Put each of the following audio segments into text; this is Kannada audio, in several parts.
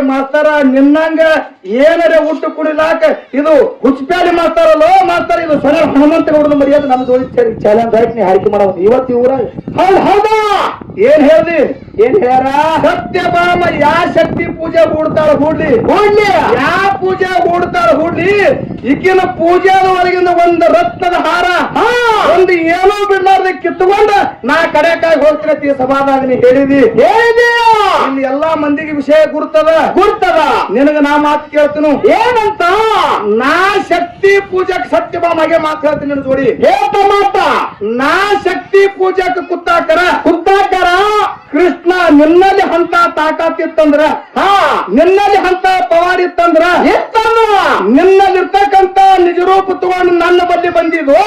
ಮಾಸ್ತರ ನಿನ್ನಂಗ ಏನರೆ ಊಟ ಕುಡಿಲಾಕ ಇದು ಹುಚ್ಚಪ್ಯಾಲಿ ಮಾಸ್ತಾರಲ್ಲೋ ಮಾಸ್ತಾರ ಇದು ಸರ ಹನುಮಂತಗೌಡನ ಮರ್ಯಾದೆ ನಮ್ಮ ಜೋಡಿ ಚಾಲೆಂಜ್ ಆಯ್ತು ನೀ ಹಾರಿಕೆ ಮಾಡೋದು ಇವತ್ತು ಊರಾಗ ಹೌದಾ ಏನ್ ಹೇಳ್ದಿ ಏನ್ ಹೇಳ್ಯಾರ ಸತ್ಯಭಾಮ ಯಾ ಶಕ್ತಿ ಪೂಜೆ ಹೂಡ್ತಾಳ ಹೂಡ್ಲಿ ಯಾ ಪೂಜೆ ಹೂಡ್ತಾಳ ಹೂಡ್ಲಿ ಈಗಿನ ಪೂಜೆದ ಒಳಗಿಂದ ಒಂದು ರತ್ನದ ಹಾರ ಒಂದು ಏನೋ ಬಿಡ್ಲಾರ್ದೆ ಕಿತ್ತುಕೊಂಡ ನಾ ಕಡೆಕಾಗಿ ಹೋಗ್ತೀನಿ ಸಭಾದಾಗ ನೀ ಹೇಳಿದಿ ಇಲ್ಲಿ ಎಲ್ಲಾ ಮಂದಿಗೆ ವಿಷಯ ಗುರ್ತದ ನಿನಗ ನಾ ಮಾತು ಕೇಳ್ತೀನಿ ಏನಂತ ನಾ ಶಕ್ತಿ ಪೂಜಕ್ ಸತ್ಯಭಾಮಗೆ ಮಾತು ಹೇಳ್ತೀನಿ ನಿನ್ನ ಜೋಡಿ ಮಾತ ನಾ ಶಕ್ತಿ ಪೂಜಕ್ ಕುತ್ತಾಕರ ಕೃಷ್ಣ ನಿನ್ನಲ್ಲಿ ಹಂತ ತಾಕತ್ತಿತ್ತಂದ್ರ ನಿನ್ನಲ್ಲಿ ಹಂತ ಪವಾಡ ಇತ್ತಂದ್ರ ನಿನ್ನಲ್ಲಿರ್ತಕ್ಕಂತ ನಿಜ ರೂಪ ತಗೊಂಡು ನನ್ನ ಬಲ್ಲಿ ಬಂದಿದ್ದು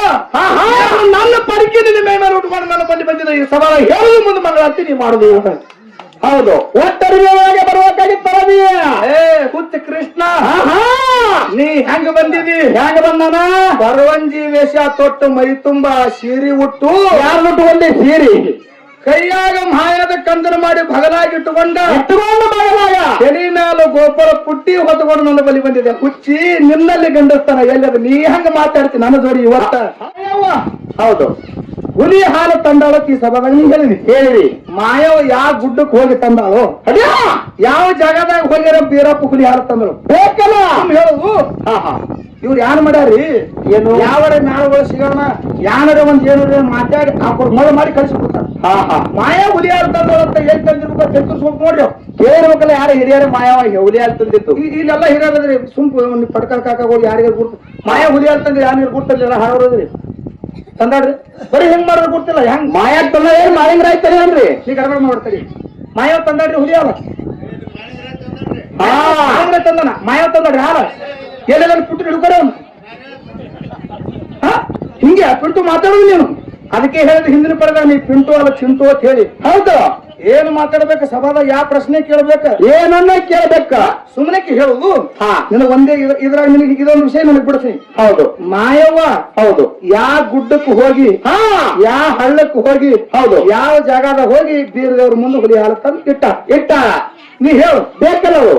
ನನ್ನ ಪರಿಕೆ ನಿನ್ನ ಮೇಲೆ ಉಟ್ಕೊಂಡು ನನ್ನ ಬಲ್ಲಿ ಬಂದಿದ್ದು ಈ ಸವಾಲ ಹೇಳುದು ಮುಂದೆ ಮಂಗಳಾರತಿ ನೀ ಮಾಡುದು ಹೌದು ಒಟ್ಟರಿಗೆ ಬರುವಾಗಿತ್ತಲ್ಲ ನೀ ಹುಚ್ಚ ಕೃಷ್ಣ ನೀ ಹೆಂಗ ಬಂದಿದಿ ಹೆಂಗ ಬಂದನ ಬರವಂಜಿ ವೇಷ ತೊಟ್ಟು ಮೈ ತುಂಬಾ ಸೀರಿ ಉಟ್ಟು ಯಾರು ಉಟ್ಟುಕೊಂಡೆ ಸೀರಿ ಕೈಯಾಗ ಮಾಯದ ಕಂದನ ಮಾಡಿ ಬಗಲಾಗಿಟ್ಟುಕೊಂಡ ಬಗಲಾಗ ತಲೆ ಮೇಲೆ ಗೋಪುರ ಪುಟ್ಟಿ ಹೊತ್ತುಕೊಂಡು ನನ್ನ ಬಳಿ ಬಂದಿದೆ ಹುಚ್ಚಿ ನಿನ್ನಲ್ಲಿ ಗಂಡಸ್ತಾನ ಎಲ್ಲದ ನೀ ಹಂಗ ಮಾತಾಡ್ತಿ ನನ್ನ ಜೋಡಿ ಇವತ್ತ ಹೌದು ಹುಲಿ ಹಾಲು ತಂದಾಳಕ್ಕೆ ಈ ಸಭಾದಾಗ ನೀ ಹೇಳಿರಿ ಮಾಯವ ಯಾವ ಗುಡ್ಡಕ್ಕೆ ಹೋಗಿ ತಂದಾಳು ಯಾವ ಜಾಗದಾಗ ಹೋಗ್ಯಾರ ಬೀರಪ್ಪ ಹುಲಿ ಹಾಲು ತಂದಳು ಬೇಕಲ್ಲ ಹೇಳುದು ಇವ್ರು ಯಾರು ಮಾಡ್ಯಾರಿ ಏನು ಯಾವರೆ ನಾಳುಗಳು ಸಿಗೋಣ ಯಾನರ ಒಂದ್ ಏನಾರ ಮಾತಾಡಿ ಮೊಳ ಮಾಡಿ ಕಳಿಸ್ಬಿಡ್ತಾರ ಮಾಯ ಹುಲಿ ಹಾಲು ತಂದಳು ಅಂತ ಏನ್ ತಂದಿರ್ಬೇಕು ತೆಗೆಸ್ಬೇಕು ನೋಡ್ರಿ ಕೇಳಿರ್ಬೇಕಲ್ಲ ಯಾರು ಹಿರಿಯರ ಮಾಯವ ಹುಲಿ ಹಾಲು ತಂದಿತ್ತು ಇಲ್ಲೆಲ್ಲ ಹಿರಿಯರದ್ರಿ ಸುಂಪು ಪಡ್ಕಲ್ ಕಾಕಾಗ ಯಾರಿಗಾರ ಗುರ್ತು ಮಾಯ ಹುಲಿ ಹಾಲು ತಂದ್ರೆ ಯಾರು ಗುರ್ತಲ್ಲ ಹಾರೋದ್ರಿ ತಂದಾಡ್ರಿ ಬರೀ ಹೆಂಗ್ ಮಾಡೋದು ಗೊತ್ತಿಲ್ಲ ಹೆಂಗ್ ಮಾಯಾಗ ತಂದ ಏನ್ ಮಾಲಿಂಗ್ರ ಆಯ್ತಾರೆ ಏನ್ರಿ ನೀ ಗಡಬಡ ಮಾಡ್ತೀರಿ ಮಾಯಾವ್ ತಂದಾಡ್ರಿ ಹುಲಿ ಹಾಲ ತಂದನ ಮಾಯಾವ್ ತಂದಾಡ್ರಿ ಹಾಲ ಎಲ್ಲೆಲ್ಲ ಪುಟ್ಟು ಹಿಡ್ಕೊರೆ ಅವನು ಹಿಂಗೆ ಪಿಂಟು ಮಾತಾಡೋದು ನೀನು ಅದಕ್ಕೆ ಹೇಳಿದ್ರೆ ಹಿಂದಿನ ಪಡೆದ ನೀ ಪಿಂಟು ಅಲ್ಲ ಚಿಂಟು ಅಂತ ಹೇಳಿ ಹೌದು ಏನು ಮಾತಾಡ್ಬೇಕು ಸಭಾದ ಯಾವ ಪ್ರಶ್ನೆ ಕೇಳ್ಬೇಕ ಏನನ್ನ ಕೇಳ್ಬೇಕ ಸುಮ್ಮನೆ ಹೇಳುದು ನಿನಗೆ ಒಂದೇ ಇದ್ರಾಗ ನಿನಗೆ ಇದೊಂದು ವಿಷಯ ನನಗೆ ಬಿಡ್ತೀನಿ ಹೌದು ಮಾಯವ್ವ ಹೌದು ಯಾವ ಗುಡ್ಡಕ್ಕೆ ಹೋಗಿ ಯಾವ ಹಳ್ಳಕ್ಕೆ ಹೋಗಿ ಹೌದು ಯಾವ ಜಾಗದಾಗ ಹೋಗಿ ಬೀರದವ್ರ ಮುಂದೆ ಹುಲಿ ಹಾಲು ತಂದು ಇಟ್ಟ ನೀ ಹೇಳು ಬೇಕಲ್ಲವು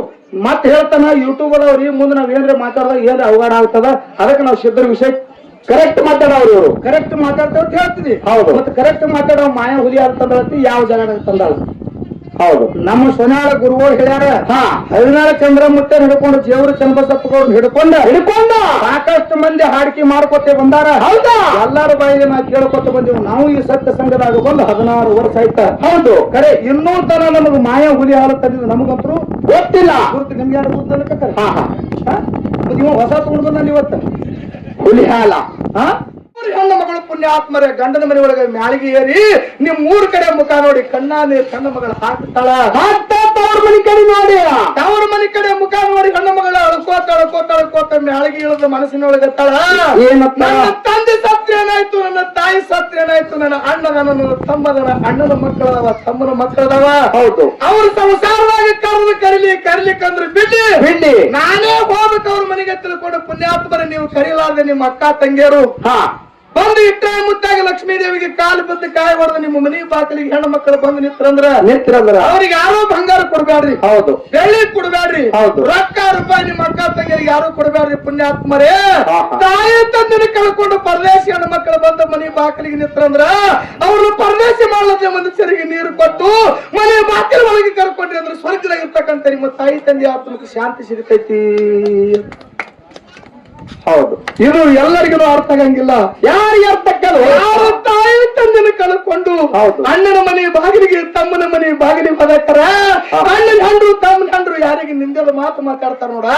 ಮತ್ತೆ ಹೇಳ್ತಾನ ಯೂಟ್ಯೂಬ್ ಅದಾವ್ರಿ ಮುಂದೆ ನಾವ್ ಏನ್ರ ಮಾತಾಡಿದಾಗ ಏನ್ರ ಅವಘಡ ಆಗ್ತದ ಅದಕ್ಕೆ ನಾವು ಸಿದ್ಧರ ವಿಷಯ ಕರೆಕ್ಟ್ ಮಾತಾಡೋರು ಇವರು ಕರೆಕ್ಟ್ ಮಾತಾಡ್ತಾ ಅಂತ ಹೇಳ್ತೀವಿ ಹೌದು ಮತ್ತೆ ಕರೆಕ್ಟ್ ಮಾತಾಡೋ ಮಾಯಾ ಹುಲಿ ಹಾಲು ತಂದಳತಿ ಯಾವ ಜಾಗದಾಗ ತಂದಾಳ ಹೌದು ನಮ್ಮ ಸೊನಾಳ ಗುರುಗಳು ಹೇಳ್ಯಾರ ಹರಿನಾಳ ಚಂದ್ರಮುತ್ತ ಹಿಡ್ಕೊಂಡು ಜೇವ್ರ ಚನ್ನಬಸಪ್ಪಗೌಡ್ ಹಿಡ್ಕೊಂಡ ಸಾಕಷ್ಟು ಮಂದಿ ಹಾಡಿಕೆ ಮಾಡ್ಕೊತೇ ಬಂದಾರ ಹೌದಾ ಎಲ್ಲಾರ ಬಾಯಿಗೆ ನಾವು ಕೇಳ್ಕೊತ ಬಂದಿವು ನಾವು ಈ ಸತ್ಯ ಸಂಘದಾಗ ಬಂದು 16 ವರ್ಷ ಆಯ್ತ ಹೌದು ಕರೆ ಇನ್ನೂ ತನ ನಮಗ್ ಮಾಯಾ ಹುಲಿ ಹಾಲು ತಂದಿದ್ದು ನಮಗಂತೂ ಗೊತ್ತಿಲ್ಲ ಗುರುತು ನಿಮ್ಗೆ ಯಾರು ಗೊತ್ತಲ್ಲ ಇವ ಹೊಸ ತಗೊಂಡು ಬಂದ ಇವತ್ತ ಹುಲಿ ಹಾಲ ಹೆಣ್ಣು ಮಗಳು ಪುಣ್ಯಾತ್ಮರೇ ಗಂಡನ ಮನೆ ಒಳಗೆ ಮ್ಯಾಳಿಗೆ ಏರಿ ನಿಮ್ 3 ಕಡೆ ಮುಖ ನೋಡಿ ಕಣ್ಣಾನೆ ಕಣ್ಣ ಮಗಳ ಹಾಕ್ತಾಳ ತವ್ರ ಮನೆ ಕಡೆ ನೋಡಿ ತವ್ರ ಮನೆ ಕಡೆ ಮುಖ ನೋಡಿ ಗಂಡ ಮಗಳ ಅಳ್ಕೋತ ಮ್ಯಾಳಿಗೆ ಇಳಿದ ಮನಸ್ಸಿನೊಳಗತ್ತಾಳ ನನ್ನ ತಂದೆ ಸತ್ಯ ಏನಾಯ್ತು ನನ್ನ ತಾಯಿ ಸತ್ಯ ಏನಾಯ್ತು ನನ್ನ ಅಣ್ಣನ ನನ್ನ ತಮ್ಮದನ ಅಣ್ಣನ ಮಕ್ಕಳದವ ತಮ್ಮನ ಮಕ್ಕಳದವ ಹೌದು ಅವ್ರ ಸಂಸಾರವಾಗಿ ಕರಿಲಿಕ್ಕಂದ್ರೆ ಬಿಡ್ಡಿ ನಾನೇ ಹೋಗ್ಬೇಕು ಅವ್ರ ಮನೆಗೆ ತಿಳ್ಕೊಂಡು ಪುಣ್ಯಾತ್ಮರ ನೀವು ಕರೀಲಾರ್ದೆ ನಿಮ್ಮ ಅಕ್ಕ ತಂಗಿಯರು ಬಂದು ಇಟ್ಟ ಮುತ್ತಾಗಿ ಲಕ್ಷ್ಮೀ ದೇವಿಗೆ ಕಾಲು ಬದ್ದು ಕಾಯಿ ಹೊಡೆದು ನಿಮ್ಮ ಮನೆ ಬಾಕಲಿಗೆ ಹೆಣ್ಣು ಮಕ್ಕಳು ಬಂದು ನಿಂತ್ರಂದ್ರ ಅವ್ರಿಗೆ ಯಾರೋ ಬಂಗಾರ ಕೊಡ್ಬೇಡ್ರಿ ಹೌದು ಬೆಳ್ಳಿ ಕೊಡ್ಬೇಡ್ರಿ ಹೌದು ರೊಕ್ಕ ರೂಪಾಯಿ ನಿಮ್ಮ ಅಕ್ಕ ತಂಗಿಯರಿಗೆ ಯಾರು ಕೊಡ್ಬೇಡ್ರಿ ಪುಣ್ಯಾತ್ಮರೇ ತಾಯಿ ತಂದಿನ ಕಳ್ಕೊಂಡು ಪರದೇಶಿ ಹೆಣ್ಣು ಮಕ್ಕಳು ಬಂದು ಮನೆ ಬಾಕಲಿಗೆ ನಿಂತ್ರಂದ್ರ ಅವ್ರು ಪರದೇಶಿ ಮಾಡಲದೆ ಮನುಷ್ಯರಿಗೆ ನೀರು ಕೊಟ್ಟು ಮನೆ ಬಾಕಲ ಒಳಗೆ ಕರ್ಕೊಂಡ್ರಿ ಅಂದ್ರೆ ಸ್ವರ್ಗದಾಗಿರ್ತಕ್ಕಂಥ ನಿಮ್ಮ ತಾಯಿ ತಂದೆ ಆತ್ಮಕ್ಕೆ ಶಾಂತಿ ಸಿಗ್ತೈತಿ ಹೌದು ಇದು ಎಲ್ಲರಿಗೂ ಅರ್ಥ ಆಗಂಗಿಲ್ಲ ಯಾರಿಗೆ ಅರ್ಥ ಆಗಲ್ಲ ಯಾರು ತಾಯಿ ತಂದೆನ ಕಳ್ಕೊಂಡು ಅಣ್ಣನ ಮನೆ ಬಾಗಿಲಿಗೆ ತಮ್ಮನ ಮನೆ ಬಾಗಿಲಿಗೆ ಹೋದಾಕ್ತಾರ ಅಣ್ಣನ ಹಂಡ್ರು ತಮ್ಮನ ಹಂಡ್ರು ಯಾರಿಗೆ ನಿಂದೆಲ್ಲ ಮಾತಾಡ್ತಾರ ನೋಡ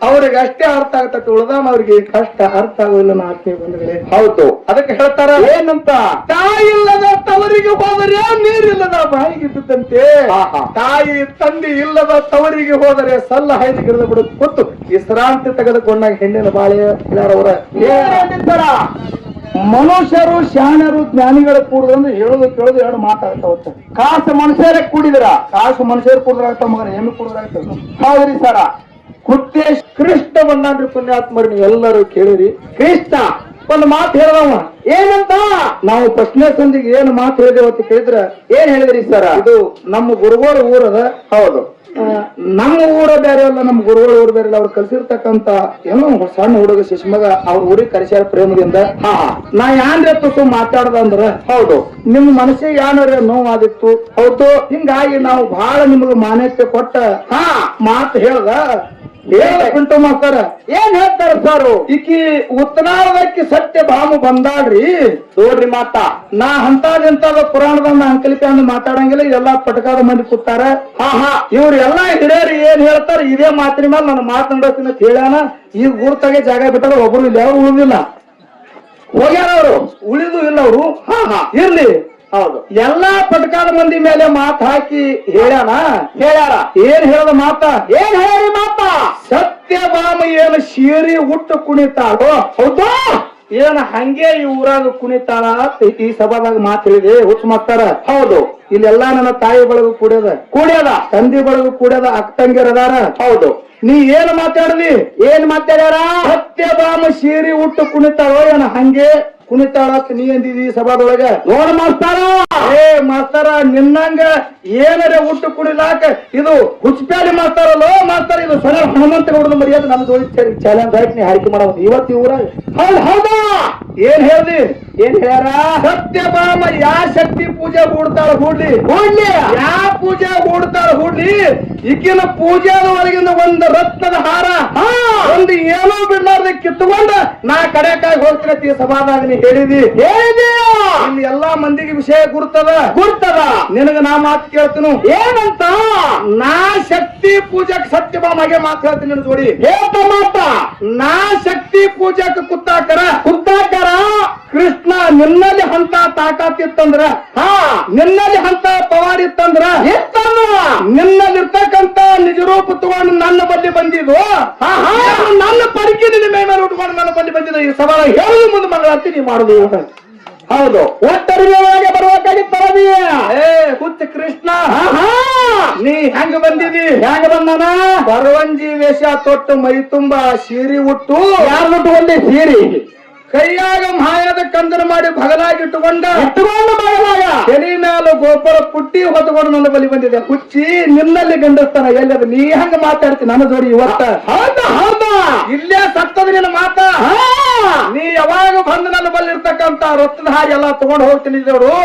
ಅವ್ರಿಗೆ ಅಷ್ಟೇ ಅರ್ಥ ಆಗತ್ತ ಉಳ್ದಾಮ ಅವ್ರಿಗೆ ಕಷ್ಟ ಅರ್ಥ ಆಗೋದಿಲ್ಲ ಆತ್ಮೀಯ ಬಂಧುಗಳೇ ಹೌದು ಅದಕ್ಕೆ ಹೇಳ್ತಾರ ಏನಂತ ತಾಯಿ ಇಲ್ಲದ ತವರಿಗೆ ಹೋದರೆ ನೀರಿಲ್ಲದ ಬಾಯಿಗೆ ಬಿದ್ದಂತೆ ತಾಯಿ ತಂದೆ ಇಲ್ಲದ ತವರಿಗೆ ಹೋದರೆ ಸಲ್ಲ ಹೈದು ಗಿಡದ ಬಿಡು ಕೊತ್ತು ವಿಶ್ರಾಂತಿ ತೆಗೆದುಕೊಂಡಾಗ ಹೆಣ್ಣಿನ ಬಾಳೆ ಅವರ ಮನುಷ್ಯರು ಶಾಣರು ಜ್ಞಾನಿಗಳ ಕೂಡುದಂದ್ರೆ ಹೇಳೋದು ಕೇಳೋದು ಎರಡು ಮಾತಾಡ್ತಾವತ್ತ ಕಾಸು ಮನುಷ್ಯರೇ ಕೂಡಿದ್ರ ಕಾಸು ಮನುಷ್ಯರು ಕೂಡಿದ್ರಾಗ್ತಾವ ಮಗನ ಹೆಣ್ಣು ಕೂಡಿದ್ರಾಗ್ತಾವ ಹೌದ್ರಿ ಸರ ಕೃಷ್ಣ ಬಂದಾನ್ರಿ ಪುಣ್ಯಾತ್ಮರು ನೀವೆಲ್ಲರೂ ಕೇಳಿರಿ ಕೃಷ್ಣ ಒಂದು ಮಾತು ಹೇಳ್ದವ ಏನಂತ ನಾವು ಪ್ರಶ್ನೆ ಸಂದಿಗೆ ಏನು ಮಾತು ಹೇಳಿದೇವ ಅಂತ ಕೇಳಿದ್ರ ಏನ್ ಹೇಳಿದ್ರಿ ಸರ? ಇದು ನಮ್ಮ ಗುರುಗಳ ಊರದ. ಹೌದು, ನಮ್ಮ ಊರ ಬೇರೆ ಅಲ್ಲ, ನಮ್ಮ ಗುರುಗಳ ಊರು ಬೇರೆ ಅಲ್ಲ. ಅವ್ರು ಕಲ್ಸಿರ್ತಕ್ಕಂತ ಏನೋ ಸಣ್ಣ ಹುಡುಗ ಶಿಶುಮಗ ಅವ್ರ ಊರಿಗೆ ಕರೆಸ್ಯಾರ ಪ್ರೇಮದಿಂದ. ನಾ ಯಾನ್ರಿ ತುಸು ಮಾತಾಡ್ದ ಅಂದ್ರ ಹೌದು, ನಿಮ್ಮ ಮನಸ್ಸಿಗೆ ಯಾನಾರ ನೋವಾದಿತ್ತು. ಹೌದು, ಹಿಂಗಾಗಿ ನಾವು ಬಹಳ ನಿಮಗ ಮಾನ್ಯತೆ ಕೊಟ್ಟ ಮಾತು ಹೇಳ್ದ. ಪಿಂಟು ಮಾಸ್ತರ ಏನ್ ಹೇಳ್ತಾರ ಸರ್? ಈಕಿ ಉತ್ತರಾಳದಕ್ಕೆ ಸತ್ಯ ಭಾಮ ಬಂದಾಡ್ರಿ. ನೋಡ್ರಿ ಮಾತಾ, ನಾ ಅಂತದ ಪುರಾಣದ ಅಂಕಲಿಪಿ ಅಂದ್ ಮಾತಾಡಂಗಿಲ್ಲ. ಇದೆಲ್ಲಾ ಪಟಕಾದ ಮಂದಿ ಕೂತಾರ. ಇವ್ರೆಲ್ಲಾ ಹಿರಿಯರು ಏನ್ ಹೇಳ್ತಾರ ಇದೇ ಮಾತಿನ ಮೇಲೆ ನನ್ನ ಮಾತನಾಡೋಕಿನ ಹೇಳ್ಯಾನ. ಈಗ ಗುರ್ತಾಗೆ ಜಾಗ ಬಿಟ್ಟಾರ, ಒಬ್ರು ಇಲ್ಲ, ಯಾರು ಉಳಿದಿಲ್ಲ, ಹೋಗ್ಯಾರ ಅವರು, ಉಳಿದು ಇಲ್ಲ ಅವರು. ಇರ್ಲಿ, ಹೌದು, ಎಲ್ಲಾ ಪಟಕಾದ ಮಂದಿ ಮೇಲೆ ಮಾತು ಹಾಕಿ ಹೇಳ್ಯಾರ. ಏನ್ ಹೇಳದ ಮಾತ? ಏನ್ ಹೇಳಿ ಮಾತಾ? ಸತ್ಯಭಾಮ ಏನು ಶೀರಿ ಹುಟ್ಟು ಕುಣಿತಾಳೋ, ಹೌದು, ಏನ ಹಂಗೆ ಈ ಊರಾಗ ಕುಣಿತಾಳ ಈ ಸಭಾದಾಗ ಮಾತು ಹೇಳಿದೆ ಹುಟ್ಟು ಮಾತಾರ. ಹೌದು, ಇಲ್ಲೆಲ್ಲಾ ನನ್ನ ತಾಯಿ ಬಳಗ ಕೂಡ್ಯದ, ತಂದಿ ಬಳಗ ಕೂಡ್ಯದ, ಅಕ್ಕಂಗಿರದಾರ. ಹೌದು, ನೀ ಏನ್ ಮಾತಾಡದಿ? ಏನ್ ಮಾತಾಡ್ಯಾರ? ಸತ್ಯಭಾಮ ಶೀರಿ ಹುಟ್ಟು ಕುಣಿತಾಳೋ ಏನ ಹಂಗೆ ಕುಣಿತಾಳ ನೀ ಅಂದಿದಿ ಸಭಾದೊಳಗ. ನೋಡ ಮಾಸ್ತಾರ, ಮಾಸ್ತಾರ ನಿನ್ನಂಗ ಏನರೇ ಹುಟ್ಟು ಕುಣಿಲಾಕ ಇದು ಹುಚ್ಚಪ್ಯಾಡಿ ಮಾಸ್ತಾರಲ್ಲೋ ಮಾಸ್ತಾರ. ಇದು ಸೊನ ಹನುಮಂತ ಗೌಡನ ಮರ್ಯಾದೆ ನನ್ನ ಜೋಡಿ ಚಾಲೆಂಜ್ ಆಯ್ತು. ನೀ ಹಾರಿಕೆ ಮಾಡೋದು ಇವತ್ತು ಈ ಊರಾಗ. ಹೌದಾ? ಏನ್ ಹೇಳ್ದಿ? ಏನ್ ಹೇಳ್ಯಾರ? ಸತ್ಯಭಾಮ ಯಾ ಶಕ್ತಿ ಪೂಜೆ ಹೂಡ್ತಾಳ ಹೂಡ್ಲಿ, ಯಾ ಪೂಜೆ ಹೂಡ್ತಾಳ ಹೂಡ್ಲಿ. ಈಗಿನ ಪೂಜೆದ ಒಳಗಿನ ಒಂದು ರತ್ನದ ಹಾರ, ಒಂದು ಏನೋ ಬಿಡ್ಲಾರ್ದ ಕಿತ್ತುಕೊಂಡ ನಾ ಕಡೆಕಾಗಿ ಹೋಗ್ತೀನಿ ಈ ಸಭಾದಾಗ ನೀ ಹೇಳಿದಿ. ಇಲ್ಲಿ ಎಲ್ಲಾ ಮಂದಿಗೆ ವಿಷಯ ಗುರ್ತದ. ನಿನಗ ನಾ ಮಾತು ಕೇಳ್ತೀನಿ. ಏನಂತ? ನಾ ಶಕ್ತಿ ಪೂಜಕ್ ಸತ್ಯಭಾಮಗೆ ಮಾತು ಹೇಳ್ತೀನಿ ನಿನ್ನ ಜೋಡಿ. ಮಾತ ನಾ ಶಕ್ತಿ ಪೂಜಕ್ ಕುತ್ತಾಕರ ಕೃಷ್ಣ ನಿನ್ನಲ್ಲಿ ಹಂತ ತಾಕಾತಿತ್ತಂದ್ರ, ನಿನ್ನಲ್ಲಿ ಹಂತ ಪವಾರ್ ಇತ್ತಂದ್ರ, ನಿನ್ನಲ್ಲಿರ್ತಕ್ಕಂತ ನಿಜ ರೂಪ ತಗೊಂಡು ನನ್ನ ಬಲ್ಲಿ ಬಂದಿದ್ದು, ನನ್ನ ಪರಿಕೆ ನಿನ್ನ ಮೈ ಮೇಲೆ ಉಟ್ಕೊಂಡು ನನ್ನ ಬಲ್ಲಿ ಬಂದಿದ್ದು. ಈ ಸವಾಲ ಹೇಳುದು ಮುಂದೆ ಮಂಗಳಾರತಿ ನೀ ಮಾಡುದು. ಹೌದು, ಒಟ್ಟರಿಮೆಯೊಳಗೆ ಬರಬೇಕಾಗಿತ್ತು. ಹುಚ್ಚ ಕೃಷ್ಣ, ನೀ ಹೆಂಗ ಬಂದಿದಿ? ಹೆಂಗ ಬಂದಾನ? ಬರವಂಜಿ ವೇಷ ತೊಟ್ಟು ಮೈ ತುಂಬಾ ಸೀರಿ ಉಟ್ಟು, ಯಾರು ಉಟ್ಟುಕೊಂಡೆ ಸೀರಿ, ಕೈಯಾಗ ಮಾಯದ ಕಂದನ ಮಾಡಿ ಬಗಲಾಗಿಟ್ಟುಕೊಂಡ ಬಗಲಾಗ ತಲೆ ಮೇಲೆ ಗೋಪುರ ಪುಟ್ಟಿ ಹೊತ್ತುಕೊಂಡು ನನ್ನ ಬಲಿ ಬಂದಿದೆ. ಹುಚ್ಚಿ ನಿನ್ನಲ್ಲಿ ಗಂಡಸ್ತಾನ ಎಲ್ಲದ? ನೀ ಹಂಗ ಮಾತಾಡ್ತಿ ನನ್ನ ಜೋಡಿ ಇವತ್ತ? ಹೌದಾ? ಇಲ್ಲೇ ಸತ್ತದ ನಿನ್ನ ಮಾತ. ನೀ ಯಾವಾಗ ಬಂದು ನನ್ನ ಬಲ್ಲಿ ಇರ್ತಕ್ಕಂತ ರತ್ನ ಹಾಗೆ ಎಲ್ಲ ತಗೊಂಡು ಹೋಗ್ತೀನಿ.